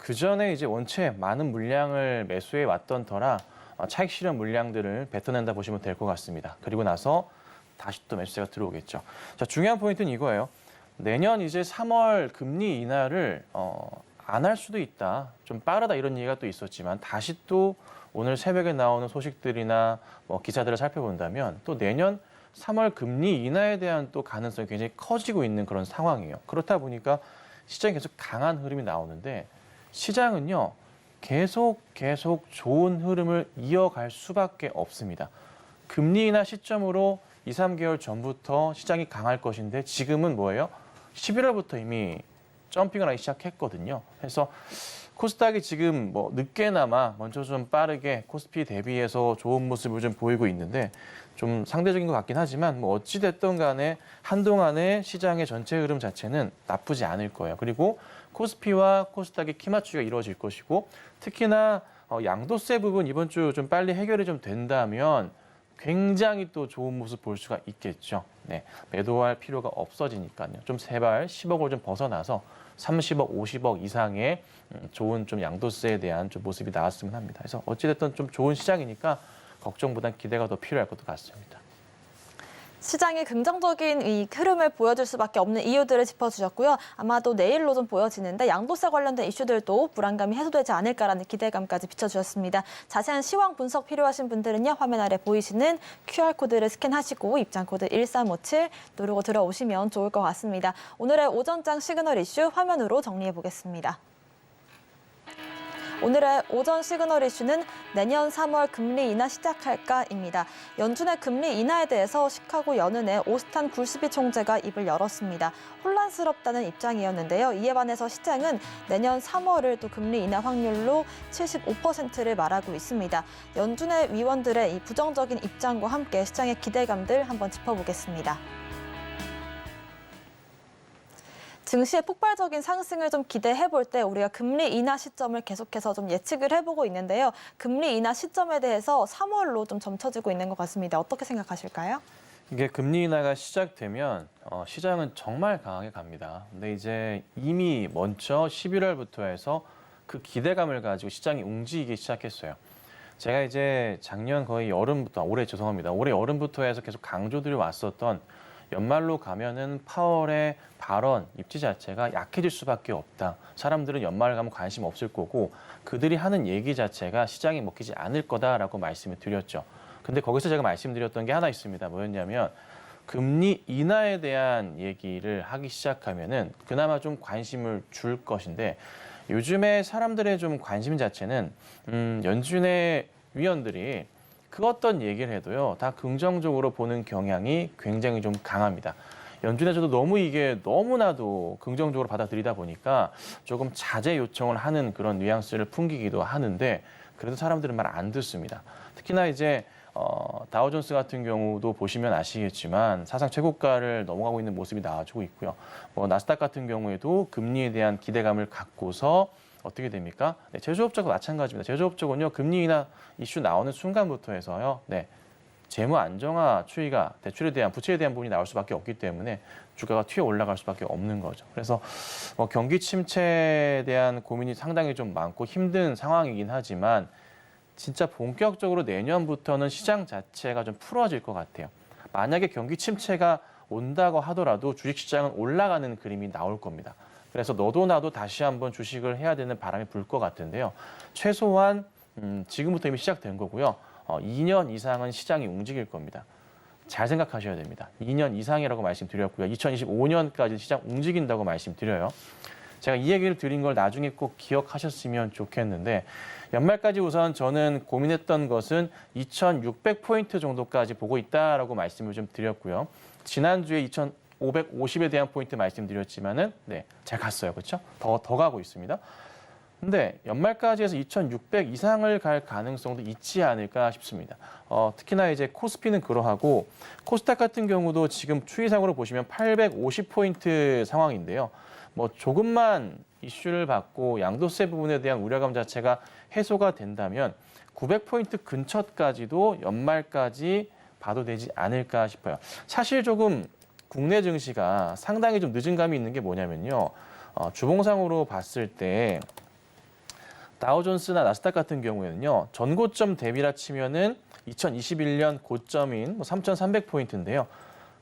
그 전에 이제 원체 많은 물량을 매수해 왔던 터라 차익 실현 물량들을 뱉어낸다 보시면 될 것 같습니다. 그리고 나서 다시 또 매수세가 들어오겠죠. 자, 중요한 포인트는 이거예요. 내년 이제 3월 금리 인하를 안 할 수도 있다. 좀 빠르다 이런 얘기가 또 있었지만 다시 또 오늘 새벽에 나오는 소식들이나 기사들을 살펴본다면 또 내년 3월 금리 인하에 대한 또 가능성이 굉장히 커지고 있는 그런 상황이에요. 그렇다 보니까 시장이 계속 강한 흐름이 나오는데 시장은요, 계속 좋은 흐름을 이어갈 수밖에 없습니다. 금리 인하 시점으로 2, 3개월 전부터 시장이 강할 것인데 지금은 뭐예요? 11월부터 이미 점핑을 하기 시작했거든요. 그래서 코스닥이 지금 늦게나마 먼저 좀 빠르게 코스피 대비해서 좋은 모습을 좀 보이고 있는데 좀 상대적인 것 같긴 하지만 어찌 됐든 간에 한동안의 시장의 전체 흐름 자체는 나쁘지 않을 거예요. 그리고 코스피와 코스닥의 키 맞추기가 이루어질 것이고 특히나 양도세 부분 이번 주 좀 빨리 해결이 좀 된다면 굉장히 또 좋은 모습 볼 수가 있겠죠. 네, 매도할 필요가 없어지니까요. 좀 제발 10억을 좀 벗어나서 30억, 50억 이상의 좋은 좀 양도세에 대한 좀 모습이 나왔으면 합니다. 그래서 어찌됐든 좀 좋은 시장이니까 걱정보단 기대가 더 필요할 것 같습니다. 시장이 긍정적인 이 흐름을 보여줄 수밖에 없는 이유들을 짚어주셨고요. 아마도 내일로 좀 보여지는데 양도세 관련된 이슈들도 불안감이 해소되지 않을까라는 기대감까지 비춰주셨습니다. 자세한 시황 분석 필요하신 분들은요. 화면 아래 보이시는 QR코드를 스캔하시고 입장코드 1357 누르고 들어오시면 좋을 것 같습니다. 오늘의 오전장 시그널 이슈 화면으로 정리해 보겠습니다. 오늘의 오전 시그널 이슈는 내년 3월 금리 인하 시작할까입니다. 연준의 금리 인하에 대해서 시카고 연은의 오스탄 굴스비 총재가 입을 열었습니다. 혼란스럽다는 입장이었는데요. 이에 반해서 시장은 내년 3월을 또 금리 인하 확률로 75%를 말하고 있습니다. 연준의 위원들의 이 부정적인 입장과 함께 시장의 기대감들 한번 짚어보겠습니다. 증시의 폭발적인 상승을 좀 기대해 볼 때 우리가 금리 인하 시점을 계속해서 좀 예측을 해보고 있는데요. 금리 인하 시점에 대해서 3월로 좀 점쳐지고 있는 것 같습니다. 어떻게 생각하실까요? 이게 금리 인하가 시작되면 시장은 정말 강하게 갑니다. 근데 이제 이미 먼저 11월부터 해서 그 기대감을 가지고 시장이 움직이기 시작했어요. 제가 이제 작년 거의 여름부터, 올해 죄송합니다. 올해 여름부터 해서 계속 강조들이 왔었던 연말로 가면은 파월의 발언, 입지 자체가 약해질 수밖에 없다. 사람들은 연말 가면 관심 없을 거고 그들이 하는 얘기 자체가 시장에 먹히지 않을 거다라고 말씀을 드렸죠. 근데 거기서 제가 말씀드렸던 게 하나 있습니다. 뭐였냐면 금리 인하에 대한 얘기를 하기 시작하면은 그나마 좀 관심을 줄 것인데 요즘에 사람들의 좀 관심 자체는 연준의 위원들이 그 어떤 얘기를 해도요 다 긍정적으로 보는 경향이 굉장히 좀 강합니다. 연준에서도 너무 이게 너무나도 긍정적으로 받아들이다 보니까 조금 자제 요청을 하는 그런 뉘앙스를 풍기기도 하는데 그래도 사람들은 말 안 듣습니다. 특히나 이제 다우존스 같은 경우도 보시면 아시겠지만 사상 최고가를 넘어가고 있는 모습이 나와주고 있고요. 나스닥 같은 경우에도 금리에 대한 기대감을 갖고서 어떻게 됩니까? 네, 제조업 쪽도 마찬가지입니다. 제조업 쪽은요 금리 인하 이슈 나오는 순간부터 해서요, 네, 재무 안정화 추이가 대출에 대한 부채에 대한 부분이 나올 수밖에 없기 때문에 주가가 튀어 올라갈 수밖에 없는 거죠. 그래서 경기 침체에 대한 고민이 상당히 좀 많고 힘든 상황이긴 하지만 진짜 본격적으로 내년부터는 시장 자체가 좀 풀어질 것 같아요. 만약에 경기 침체가 온다고 하더라도 주식시장은 올라가는 그림이 나올 겁니다. 그래서 너도 나도 다시 한번 주식을 해야 되는 바람이 불 것 같은데요. 최소한 지금부터 이미 시작된 거고요. 2년 이상은 시장이 움직일 겁니다. 잘 생각하셔야 됩니다. 2년 이상이라고 말씀드렸고요. 2025년까지 시장 움직인다고 말씀드려요. 제가 이 얘기를 드린 걸 나중에 꼭 기억하셨으면 좋겠는데 연말까지 우선 저는 고민했던 것은 2,600포인트 정도까지 보고 있다라고 말씀을 좀 드렸고요. 지난주에 2,550에 대한 포인트 말씀드렸지만은 네, 잘 갔어요. 그렇죠? 더 가고 있습니다. 근데 연말까지 해서 2,600 이상을 갈 가능성도 있지 않을까 싶습니다. 특히나 이제 코스피는 그러하고 코스닥 같은 경우도 지금 추이상으로 보시면 850포인트 상황인데요. 조금만 이슈를 받고 양도세 부분에 대한 우려감 자체가 해소가 된다면 900포인트 근처까지도 연말까지 봐도 되지 않을까 싶어요. 사실 조금 국내 증시가 상당히 좀 늦은 감이 있는 게 뭐냐면요. 주봉상으로 봤을 때 다우존스나 나스닥 같은 경우에는요. 전고점 대비라 치면은 2021년 고점인 3,300포인트인데요.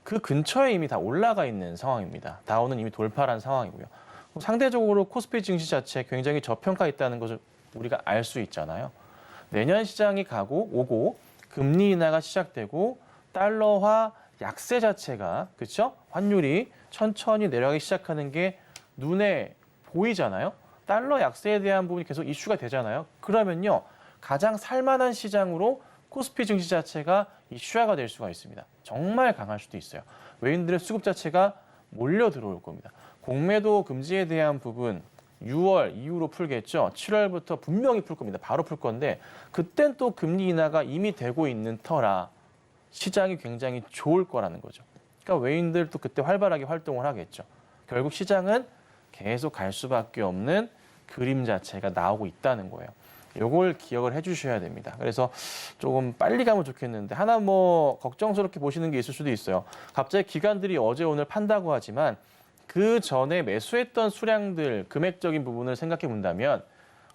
그 근처에 이미 다 올라가 있는 상황입니다. 다우는 이미 돌파한 상황이고요. 상대적으로 코스피 증시 자체에 굉장히 저평가 있다는 것을 우리가 알 수 있잖아요. 내년 시장이 오고 금리 인하가 시작되고 달러화 약세 자체가 그렇죠? 환율이 천천히 내려가기 시작하는 게 눈에 보이잖아요. 달러 약세에 대한 부분이 계속 이슈가 되잖아요. 그러면요. 가장 살만한 시장으로 코스피 증시 자체가 이슈화가 될 수가 있습니다. 정말 강할 수도 있어요. 외인들의 수급 자체가 몰려 들어올 겁니다. 공매도 금지에 대한 부분 6월 이후로 풀겠죠. 7월부터 분명히 풀 겁니다. 바로 풀 건데 그땐 또 금리 인하가 이미 되고 있는 터라 시장이 굉장히 좋을 거라는 거죠. 그러니까 외인들도 그때 활발하게 활동을 하겠죠. 결국 시장은 계속 갈 수밖에 없는 그림 자체가 나오고 있다는 거예요. 요걸 기억을 해주셔야 됩니다. 그래서 조금 빨리 가면 좋겠는데 하나 걱정스럽게 보시는 게 있을 수도 있어요. 갑자기 기관들이 어제 오늘 판다고 하지만 그 전에 매수했던 수량들 금액적인 부분을 생각해 본다면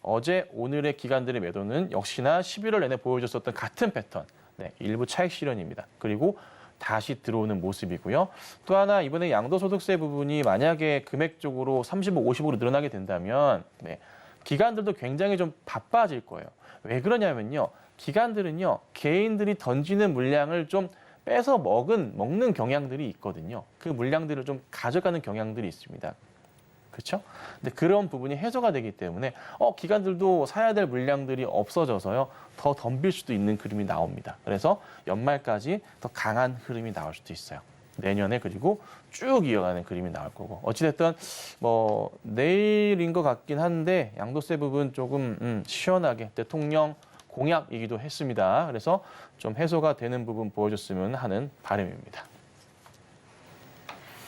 어제 오늘의 기관들의 매도는 역시나 11월 내내 보여줬었던 같은 패턴. 네, 일부 차익 실현입니다. 그리고 다시 들어오는 모습이고요. 또 하나 이번에 양도소득세 부분이 만약에 금액적으로 35, 50으로 늘어나게 된다면 네, 기관들도 굉장히 좀 바빠질 거예요. 왜 그러냐면요. 기관들은요. 개인들이 던지는 물량을 좀 빼서 먹는 경향들이 있거든요. 그 물량들을 좀 가져가는 경향들이 있습니다. 그렇죠? 근데 그런 부분이 해소가 되기 때문에 기관들도 사야 될 물량들이 없어져서요. 더 덤빌 수도 있는 그림이 나옵니다. 그래서 연말까지 더 강한 흐름이 나올 수도 있어요. 내년에 그리고 쭉 이어가는 그림이 나올 거고 어찌됐든 내일인 것 같긴 한데 양도세 부분 조금 시원하게 대통령 공약이기도 했습니다. 그래서 좀 해소가 되는 부분 보여줬으면 하는 바람입니다.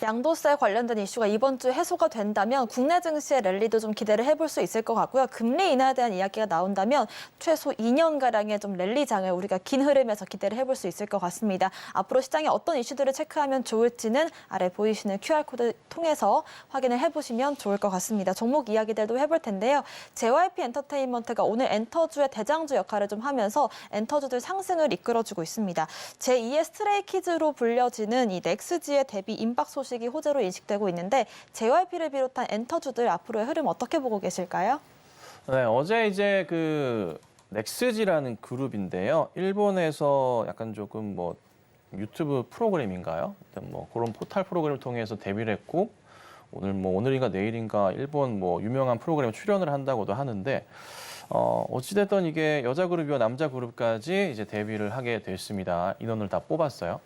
양도세 관련된 이슈가 이번 주 해소가 된다면 국내 증시의 랠리도 좀 기대를 해볼 수 있을 것 같고요. 금리 인하에 대한 이야기가 나온다면 최소 2년가량의 좀 랠리장을 우리가 긴 흐름에서 기대를 해볼 수 있을 것 같습니다. 앞으로 시장에 어떤 이슈들을 체크하면 좋을지는 아래 보이시는 QR코드 통해서 확인을 해보시면 좋을 것 같습니다. 종목 이야기들도 해볼 텐데요. JYP 엔터테인먼트가 오늘 엔터주의 대장주 역할을 좀 하면서 엔터주들 상승을 이끌어주고 있습니다. 제2의 스트레이키즈로 불려지는 이 넥스지의 대비 임박 소식이 호재로 인식되고 있는데 JYP를 비롯한 엔터주들 앞으로의 흐름 어떻게 보고 계실까요? 네, 어제 이제 그 넥스지라는 그룹인데요. 일본에서 약간 조금 뭐 유튜브 프로그램인가요? 뭐 그런 포탈 프로그램을 통해서 데뷔를 했고 오늘인가 내일인가 일본 뭐 유명한 프로그램에 출연을 한다고도 하는데 어찌됐든 이게 여자 그룹이와 남자 그룹까지 이제 데뷔를 하게 됐습니다. 인원을 다 뽑았어요.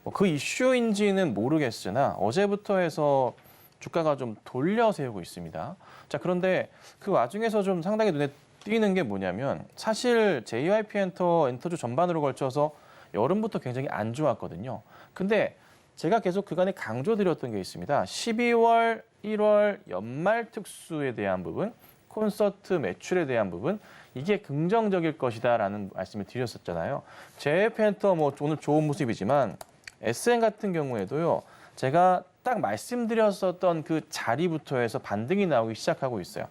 뭐 그 이슈인지는 모르겠으나 어제부터 해서 주가가 좀 돌려 세우고 있습니다. 자, 그런데 그 와중에서 좀 상당히 눈에 띄는 게 뭐냐면 사실 JYP 엔터주 전반으로 걸쳐서 여름부터 굉장히 안 좋았거든요. 근데 제가 계속 그간에 강조드렸던 게 있습니다. 12월, 1월 연말 특수에 대한 부분, 콘서트 매출에 대한 부분, 이게 긍정적일 것이다라는 말씀을 드렸었잖아요. JYP 엔터 뭐 오늘 좋은 모습이지만 SM 같은 경우에도요. 제가 딱 말씀드렸었던 그 자리부터 해서 반등이 나오기 시작하고 있어요.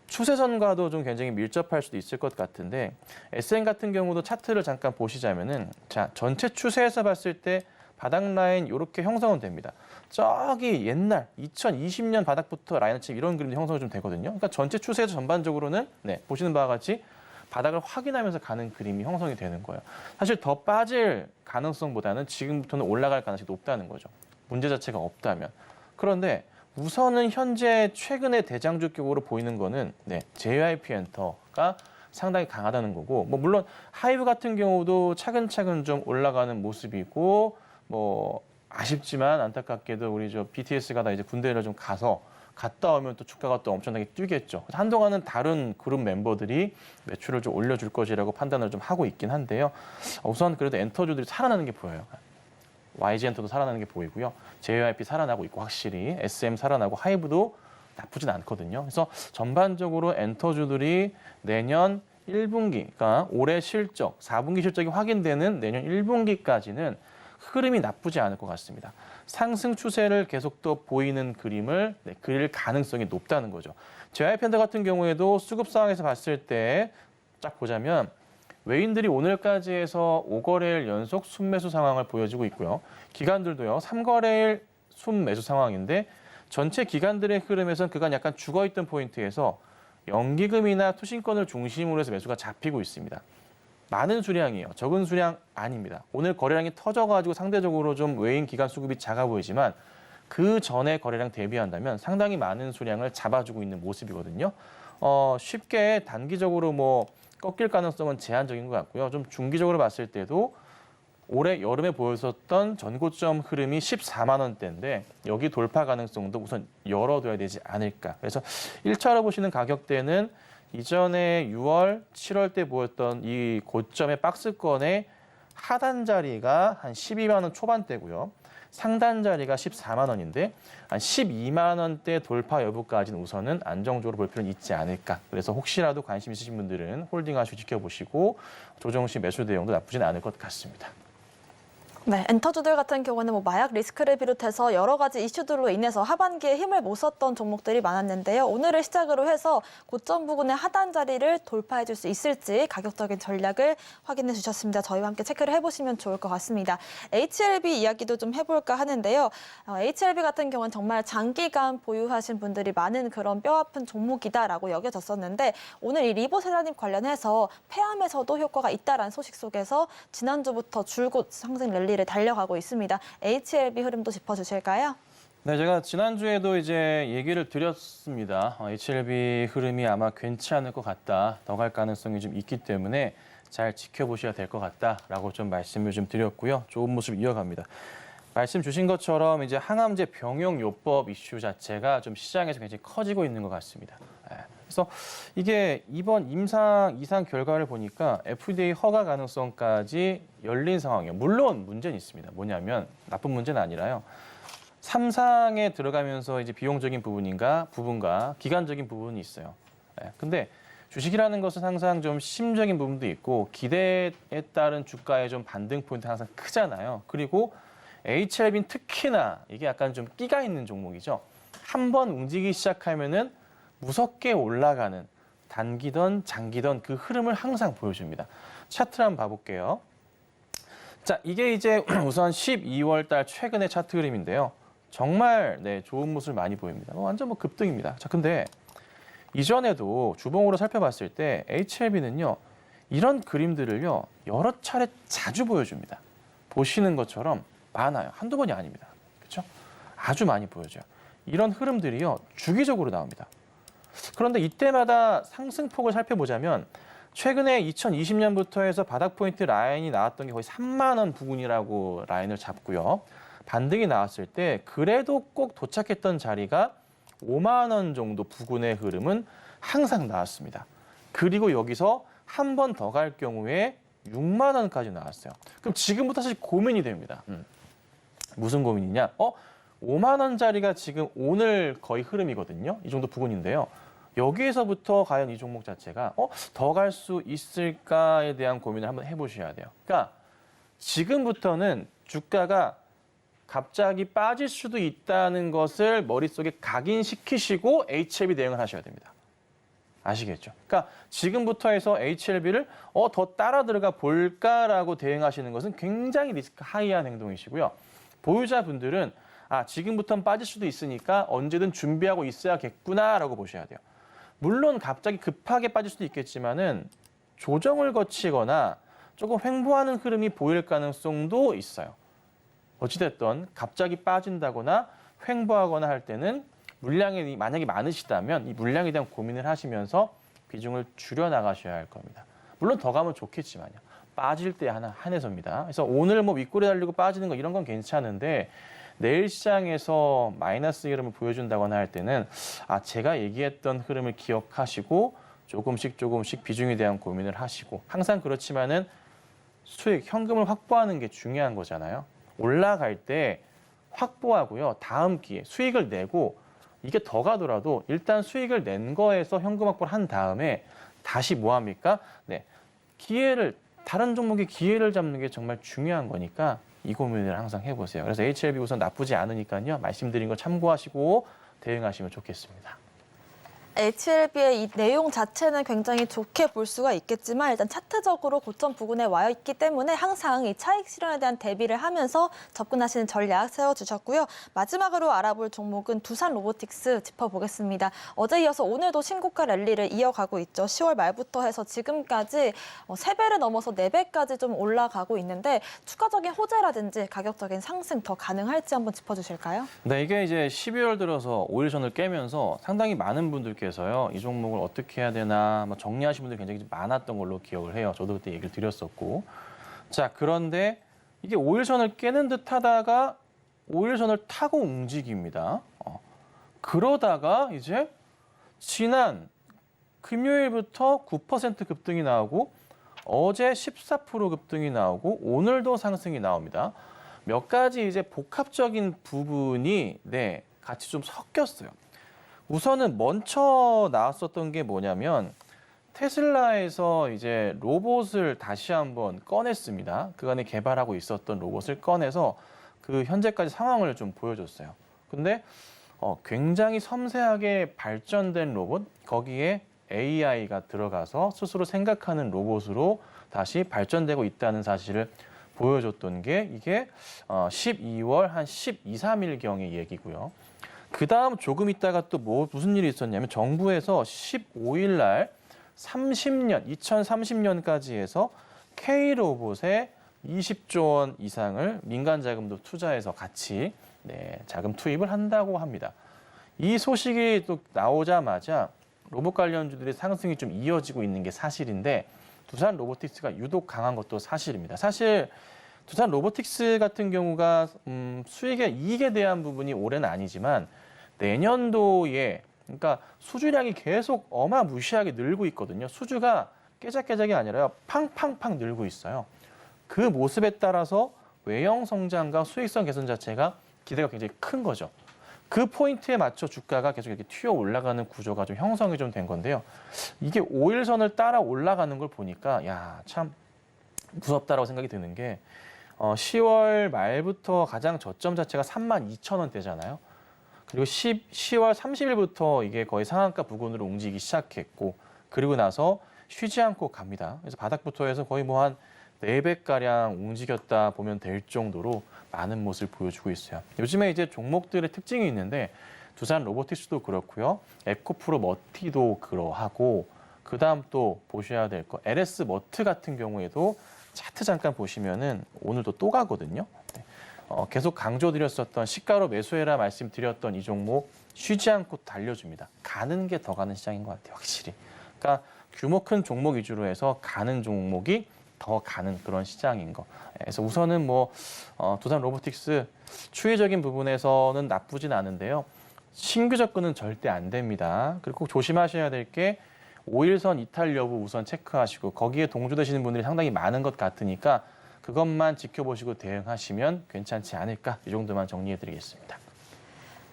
추세선과도 좀 굉장히 밀접할 수도 있을 것 같은데 SM 같은 경우도 차트를 잠깐 보시자면은 자, 전체 추세에서 봤을 때 바닥 라인 이렇게 형성은 됩니다. 저기 옛날 2020년 바닥부터 라인을 치면 이런 그림이 형성이 좀 되거든요. 그러니까 전체 추세에서 전반적으로는 보시는 바와 같이 바닥을 확인하면서 가는 그림이 형성이 되는 거예요. 사실 더 빠질 가능성보다는 지금부터는 올라갈 가능성이 높다는 거죠. 문제 자체가 없다면. 그런데 우선은 현재 최근의 대장주격으로 보이는 거는 JYP 엔터가 상당히 강하다는 거고, 뭐 물론 하이브 같은 경우도 차근차근 좀 올라가는 모습이고, 뭐 아쉽지만 안타깝게도 우리 BTS가 다 이제 군대를 좀 갔다 오면 또 주가가 또 엄청나게 뛰겠죠. 한동안은 다른 그룹 멤버들이 매출을 좀 올려줄 것이라고 판단을 좀 하고 있긴 한데요. 우선 그래도 엔터주들이 살아나는 게 보여요. YG 엔터도 살아나는 게 보이고요. JYP 살아나고 있고 확실히 SM 살아나고 하이브도 나쁘진 않거든요. 그래서 전반적으로 엔터주들이 내년 1분기, 그러니까 올해 실적, 4분기 실적이 확인되는 내년 1분기까지는 흐름이 나쁘지 않을 것 같습니다. 상승 추세를 계속 또 보이는 그림을 그릴 가능성이 높다는 거죠. JYP 엔터 같은 경우에도 수급 상황에서 봤을 때 쫙 보자면 외인들이 오늘까지 해서 5거래일 연속 순매수 상황을 보여주고 있고요. 기관들도요. 3거래일 순매수 상황인데 전체 기관들의 흐름에서는 그간 약간 죽어있던 포인트에서 연기금이나 투신권을 중심으로 해서 매수가 잡히고 있습니다. 많은 수량이에요. 적은 수량 아닙니다. 오늘 거래량이 터져가지고 상대적으로 좀 외인 기관 수급이 작아 보이지만 그 전에 거래량 대비한다면 상당히 많은 수량을 잡아주고 있는 모습이거든요. 쉽게 단기적으로 뭐 꺾일 가능성은 제한적인 것 같고요. 좀 중기적으로 봤을 때도 올해 여름에 보였었던 전고점 흐름이 14만 원대인데 여기 돌파 가능성도 우선 열어둬야 되지 않을까. 그래서 1차로 보시는 가격대는 이전에 6월, 7월 때 보였던 이 고점의 박스권의 하단 자리가 한 12만 원 초반대고요. 상단 자리가 14만 원인데 한 12만 원대 돌파 여부까지는 우선은 안정적으로 볼 필요는 있지 않을까. 그래서 혹시라도 관심 있으신 분들은 홀딩하시고 지켜보시고 조정 시 매수 대응도 나쁘진 않을 것 같습니다. 네, 엔터주들 같은 경우는 뭐 마약 리스크를 비롯해서 여러 가지 이슈들로 인해서 하반기에 힘을 못 썼던 종목들이 많았는데요. 오늘을 시작으로 해서 고점 부근의 하단 자리를 돌파해 줄 수 있을지 가격적인 전략을 확인해 주셨습니다. 저희와 함께 체크를 해보시면 좋을 것 같습니다. HLB 이야기도 좀 해볼까 하는데요. HLB 같은 경우는 정말 장기간 보유하신 분들이 많은 그런 뼈아픈 종목이다라고 여겨졌었는데 오늘 이 리보세라님 관련해서 폐암에서도 효과가 있다라는 소식 속에서 지난주부터 줄곧 상승 랠리를 달려가고 있습니다. HLB 흐름도 짚어주실까요? 네, 제가 지난주에도 이제 얘기를 드렸습니다. HLB 흐름이 아마 괜찮을 것 같다. 더 갈 가능성이 좀 있기 때문에 잘 지켜보셔야 될 것 같다라고 좀 말씀을 좀 드렸고요. 좋은 모습 이어갑니다. 말씀 주신 것처럼 이제 항암제 병용요법 이슈 자체가 좀 시장에서 굉장히 커지고 있는 것 같습니다. 그래서 이게 이번 이상 결과를 보니까 FDA 허가 가능성까지 열린 상황이에요. 물론 문제는 있습니다. 뭐냐면 나쁜 문제는 아니라요. 삼상에 들어가면서 이제 비용적인 부분과 기간적인 부분이 있어요. 예, 근데 주식이라는 것은 항상 좀 심적인 부분도 있고 기대에 따른 주가의 좀 반등 포인트 항상 크잖아요. 그리고 HLB는 특히나 이게 약간 좀 끼가 있는 종목이죠. 한번 움직이기 시작하면은 무섭게 올라가는 단기든 장기든 그 흐름을 항상 보여줍니다. 차트를 한번 봐볼게요. 자, 이게 이제 우선 12월 달 최근의 차트 그림인데요. 정말 좋은 모습을 많이 보입니다. 완전 급등입니다. 자, 근데 이전에도 주봉으로 살펴봤을 때 HLB는요, 이런 그림들을요, 여러 차례 자주 보여줍니다. 보시는 것처럼 많아요. 한두 번이 아닙니다. 그렇죠? 아주 많이 보여줘요. 이런 흐름들이요, 주기적으로 나옵니다. 그런데 이때마다 상승폭을 살펴보자면 최근에 2020년부터 해서 바닥 포인트 라인이 나왔던 게 거의 3만 원 부근이라고 라인을 잡고요. 반등이 나왔을 때 그래도 꼭 도착했던 자리가 5만 원 정도 부근의 흐름은 항상 나왔습니다. 그리고 여기서 한 번 더 갈 경우에 6만 원까지 나왔어요. 그럼 지금부터 사실 고민이 됩니다. 무슨 고민이냐? 5만 원짜리가 지금 오늘 거의 흐름이거든요. 이 정도 부근인데요. 여기에서부터 과연 이 종목 자체가 더 갈 수 있을까에 대한 고민을 한번 해보셔야 돼요. 그러니까 지금부터는 주가가 갑자기 빠질 수도 있다는 것을 머릿속에 각인시키시고 HLB 대응을 하셔야 됩니다. 아시겠죠? 그러니까 지금부터 해서 HLB를 더 따라 들어가 볼까라고 대응하시는 것은 굉장히 리스크 하이한 행동이시고요. 보유자분들은 지금부터는 빠질 수도 있으니까 언제든 준비하고 있어야겠구나라고 보셔야 돼요. 물론 갑자기 급하게 빠질 수도 있겠지만은 조정을 거치거나 조금 횡보하는 흐름이 보일 가능성도 있어요. 어찌됐든 갑자기 빠진다거나 횡보하거나 할 때는 물량이 만약에 많으시다면 이 물량에 대한 고민을 하시면서 비중을 줄여 나가셔야 할 겁니다. 물론 더 가면 좋겠지만요. 빠질 때 한해서입니다. 그래서 오늘 윗골에 달리고 빠지는 거 이런 건 괜찮은데 내일 시장에서 마이너스 흐름을 보여준다거나 할 때는 제가 얘기했던 흐름을 기억하시고 조금씩 비중에 대한 고민을 하시고 항상 그렇지만은 수익, 현금을 확보하는 게 중요한 거잖아요. 올라갈 때 확보하고요. 다음 기회 수익을 내고 이게 더 가더라도 일단 수익을 낸 거에서 현금 확보를 한 다음에 다시 뭐 합니까? 다른 종목의 기회를 잡는 게 정말 중요한 거니까 이 고민을 항상 해보세요. 그래서 HLB 우선 나쁘지 않으니까요. 말씀드린 거 참고하시고 대응하시면 좋겠습니다. HLB의 이 내용 자체는 굉장히 좋게 볼 수가 있겠지만 일단 차트적으로 고점 부근에 와 있기 때문에 항상 이 차익 실현에 대한 대비를 하면서 접근하시는 전략 세워주셨고요. 마지막으로 알아볼 종목은 두산 로보틱스 짚어보겠습니다. 어제 이어서 오늘도 신고가 랠리를 이어가고 있죠. 10월 말부터 해서 지금까지 3배를 넘어서 4배까지 좀 올라가고 있는데 추가적인 호재라든지 가격적인 상승 더 가능할지 한번 짚어주실까요? 네, 이게 이제 12월 들어서 5일선을 깨면서 상당히 많은 분들께서요. 이 종목을 어떻게 해야 되나 정리하신 분들이 굉장히 많았던 걸로 기억을 해요. 저도 그때 얘기를 드렸었고. 자, 그런데 이게 5일선을 깨는 듯 하다가 5일선을 타고 움직입니다. 그러다가 이제 지난 금요일부터 9% 급등이 나오고 어제 14% 급등이 나오고 오늘도 상승이 나옵니다. 몇 가지 이제 복합적인 부분이 같이 좀 섞였어요. 우선은 먼저 나왔었던 게 뭐냐면 테슬라에서 이제 로봇을 다시 한번 꺼냈습니다. 그간에 개발하고 있었던 로봇을 꺼내서 그 현재까지 상황을 좀 보여줬어요. 근데 굉장히 섬세하게 발전된 로봇, 거기에 AI가 들어가서 스스로 생각하는 로봇으로 다시 발전되고 있다는 사실을 보여줬던 게 이게 12월 한 12, 13일경의 얘기고요. 그 다음 조금 있다가 또 무슨 일이 있었냐면 정부에서 15일 날 2030년까지 해서 K로봇에 20조 원 이상을 민간 자금도 투자해서 같이 자금 투입을 한다고 합니다. 이 소식이 또 나오자마자 로봇 관련주들의 상승이 좀 이어지고 있는 게 사실인데 두산 로보틱스가 유독 강한 것도 사실입니다. 사실 두산 로보틱스 같은 경우가 수익의 이익에 대한 부분이 올해는 아니지만 내년도에 그러니까 수주량이 계속 어마무시하게 늘고 있거든요. 수주가 깨작깨작이 아니라요. 팡팡팡 늘고 있어요. 그 모습에 따라서 외형 성장과 수익성 개선 자체가 기대가 굉장히 큰 거죠. 그 포인트에 맞춰 주가가 계속 이렇게 튀어 올라가는 구조가 좀 형성이 좀 된 건데요. 이게 5일선을 따라 올라가는 걸 보니까 야, 참 무섭다라고 생각이 드는 게 10월 말부터 가장 저점 자체가 32,000원대잖아요. 그리고 10월 30일부터 이게 거의 상한가 부근으로 움직이기 시작했고 그리고 나서 쉬지 않고 갑니다. 그래서 바닥부터 해서 거의 뭐 한 4배가량 움직였다 보면 될 정도로 많은 모습을 보여주고 있어요. 요즘에 이제 종목들의 특징이 있는데 두산 로보틱스도 그렇고요. 에코프로 머티도 그러하고 그다음 또 보셔야 될 거 LS 머트 같은 경우에도 차트 잠깐 보시면은 오늘도 또 가거든요. 네. 계속 강조드렸었던 시가로 매수해라 말씀드렸던 이 종목 쉬지 않고 달려줍니다. 가는 게 더 가는 시장인 것 같아요, 확실히. 그러니까 규모 큰 종목 위주로 해서 가는 종목이 더 가는 그런 시장인 거. 그래서 우선은 뭐 두산 로보틱스 추이적인 부분에서는 나쁘진 않은데요. 신규 접근은 절대 안 됩니다. 그리고 꼭 조심하셔야 될 게 5일선 이탈 여부 우선 체크하시고 거기에 동조되시는 분들이 상당히 많은 것 같으니까 그것만 지켜보시고 대응하시면 괜찮지 않을까 이 정도만 정리해드리겠습니다.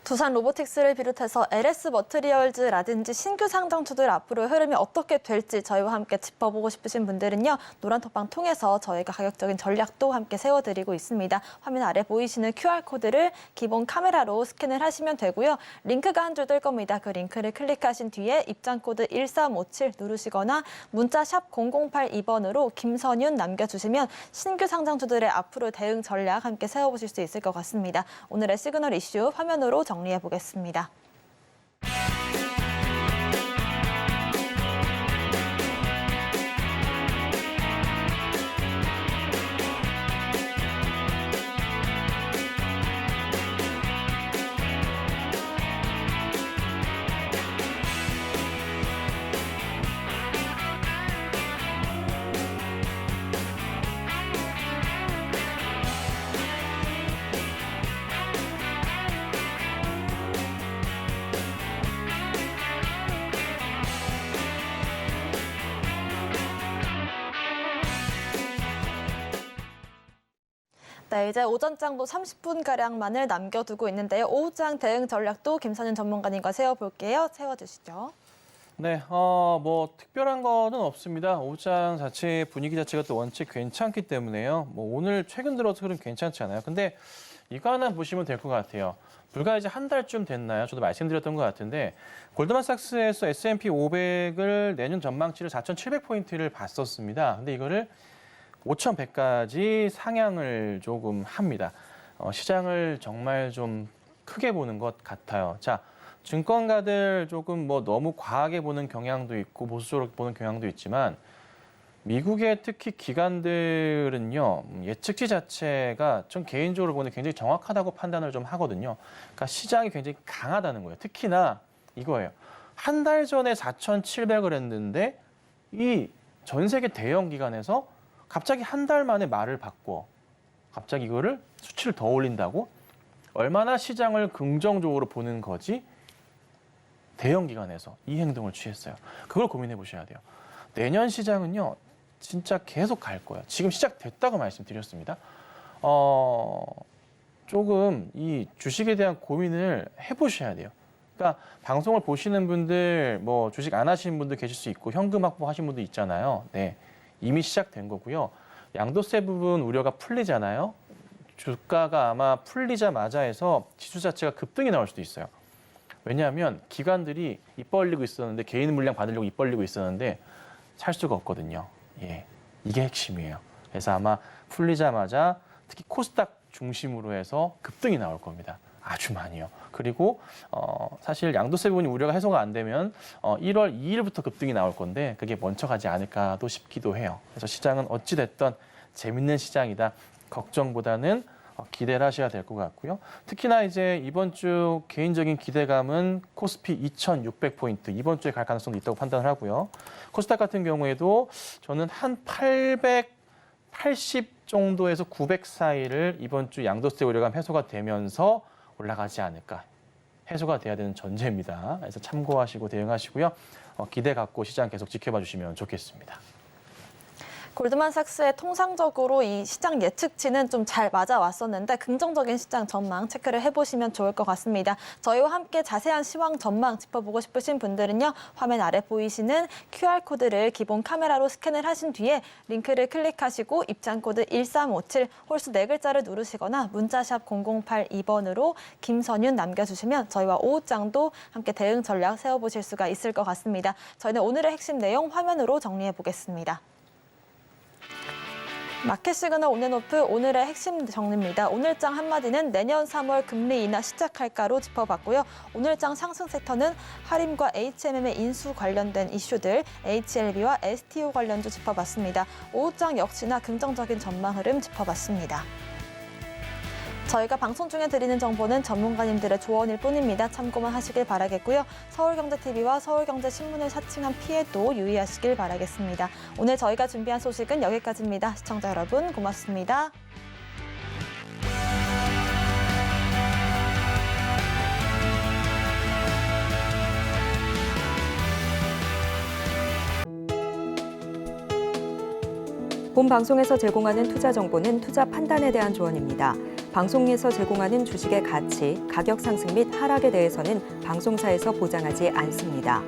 두산 로보틱스를 비롯해서 LS 머트리얼즈라든지 신규 상장주들 앞으로 흐름이 어떻게 될지 저희와 함께 짚어보고 싶으신 분들은요. 노란톡방 통해서 저희가 가격적인 전략도 함께 세워드리고 있습니다. 화면 아래 보이시는 QR코드를 기본 카메라로 스캔을 하시면 되고요. 링크가 한 줄 뜰 겁니다. 그 링크를 클릭하신 뒤에 입장코드 1357 누르시거나 문자 샵 0082번으로 김선윤 남겨주시면 신규 상장주들의 앞으로 대응 전략 함께 세워보실 수 있을 것 같습니다. 오늘의 시그널 이슈 화면으로 정리해 보겠습니다. 네, 이제 오전장도 30분가량만을 남겨두고 있는데요. 오후장 대응 전략도 김선윤 전문가님과 세워볼게요. 세워주시죠. 네, 뭐 특별한 거는 없습니다. 오후장 자체 분위기 자체가 또 원체 괜찮기 때문에요. 뭐 오늘 최근 들어서 흐름 괜찮지 않아요. 근데 이거 하나 보시면 될 것 같아요. 불과 이제 한 달쯤 됐나요? 저도 말씀드렸던 것 같은데 골드만삭스에서 S&P 500을 내년 전망치를 4,700포인트를 봤었습니다. 근데 이거를 5,100까지 상향을 조금 합니다. 시장을 정말 좀 크게 보는 것 같아요. 자, 증권가들 조금 뭐 너무 과하게 보는 경향도 있고 보수적으로 보는 경향도 있지만 미국의 특히 기관들은요 예측치 자체가 전 개인적으로 보는 굉장히 정확하다고 판단을 좀 하거든요. 그러니까 시장이 굉장히 강하다는 거예요. 특히나 이거예요. 한 달 전에 4,700을 했는데 이 전 세계 대형 기관에서 갑자기 한 달 만에 말을 바꿔 갑자기 이거를 수치를 더 올린다고? 얼마나 시장을 긍정적으로 보는 거지? 대형 기관에서 이 행동을 취했어요. 그걸 고민해 보셔야 돼요. 내년 시장은요, 진짜 계속 갈 거예요. 지금 시작됐다고 말씀드렸습니다. 조금 이 주식에 대한 고민을 해보셔야 돼요. 그러니까 방송을 보시는 분들, 뭐 주식 안 하시는 분들 계실 수 있고 현금 확보하신 분도 있잖아요. 네, 이미 시작된 거고요. 양도세 부분 우려가 풀리잖아요. 주가가 아마 풀리자마자 해서 지수 자체가 급등이 나올 수도 있어요. 왜냐하면 기관들이 입 벌리고 있었는데 개인 물량 받으려고 입 벌리고 있었는데 살 수가 없거든요. 예, 이게 핵심이에요. 그래서 아마 풀리자마자 특히 코스닥 중심으로 해서 급등이 나올 겁니다. 아주 많이요. 그리고 사실 양도세 부분이 우려가 해소가 안 되면 1월 2일부터 급등이 나올 건데 그게 먼저 가지 않을까도 싶기도 해요. 그래서 시장은 어찌 됐든 재밌는 시장이다. 걱정보다는 기대를 하셔야 될 것 같고요. 특히나 이제 이번 주 개인적인 기대감은 코스피 2,600포인트 이번 주에 갈 가능성도 있다고 판단을 하고요. 코스닥 같은 경우에도 저는 한 880 정도에서 900 사이를 이번 주 양도세 우려감 해소가 되면서 올라가지 않을까. 해소가 돼야 되는 전제입니다. 그래서 참고하시고 대응하시고요. 기대 갖고 시장 계속 지켜봐 주시면 좋겠습니다. 골드만삭스의 통상적으로 이 시장 예측치는 좀 잘 맞아왔었는데 긍정적인 시장 전망 체크를 해보시면 좋을 것 같습니다. 저희와 함께 자세한 시황 전망 짚어보고 싶으신 분들은요. 화면 아래 보이시는 QR코드를 기본 카메라로 스캔을 하신 뒤에 링크를 클릭하시고 입장코드 1357 홀수 4글자를 누르시거나 문자샵 0082번으로 김선윤 남겨주시면 저희와 오후장도 함께 대응 전략 세워보실 수가 있을 것 같습니다. 저희는 오늘의 핵심 내용 화면으로 정리해보겠습니다. 마켓 시그널 온앤오프 오늘의 핵심 정리입니다. 오늘장 한마디는 내년 3월 금리 인하 시작할까로 짚어봤고요. 오늘장 상승 섹터는 하림과 HMM의 인수 관련된 이슈들, HLB와 STO 관련주 짚어봤습니다. 오후장 역시나 긍정적인 전망 흐름 짚어봤습니다. 저희가 방송 중에 드리는 정보는 전문가님들의 조언일 뿐입니다. 참고만 하시길 바라겠고요. 서울경제TV와 서울경제신문을 사칭한 피해도 유의하시길 바라겠습니다. 오늘 저희가 준비한 소식은 여기까지입니다. 시청자 여러분 고맙습니다. 본 방송에서 제공하는 투자 정보는 투자 판단에 대한 조언입니다. 방송에서 제공하는 주식의 가치, 가격 상승 및 하락에 대해서는 방송사에서 보장하지 않습니다.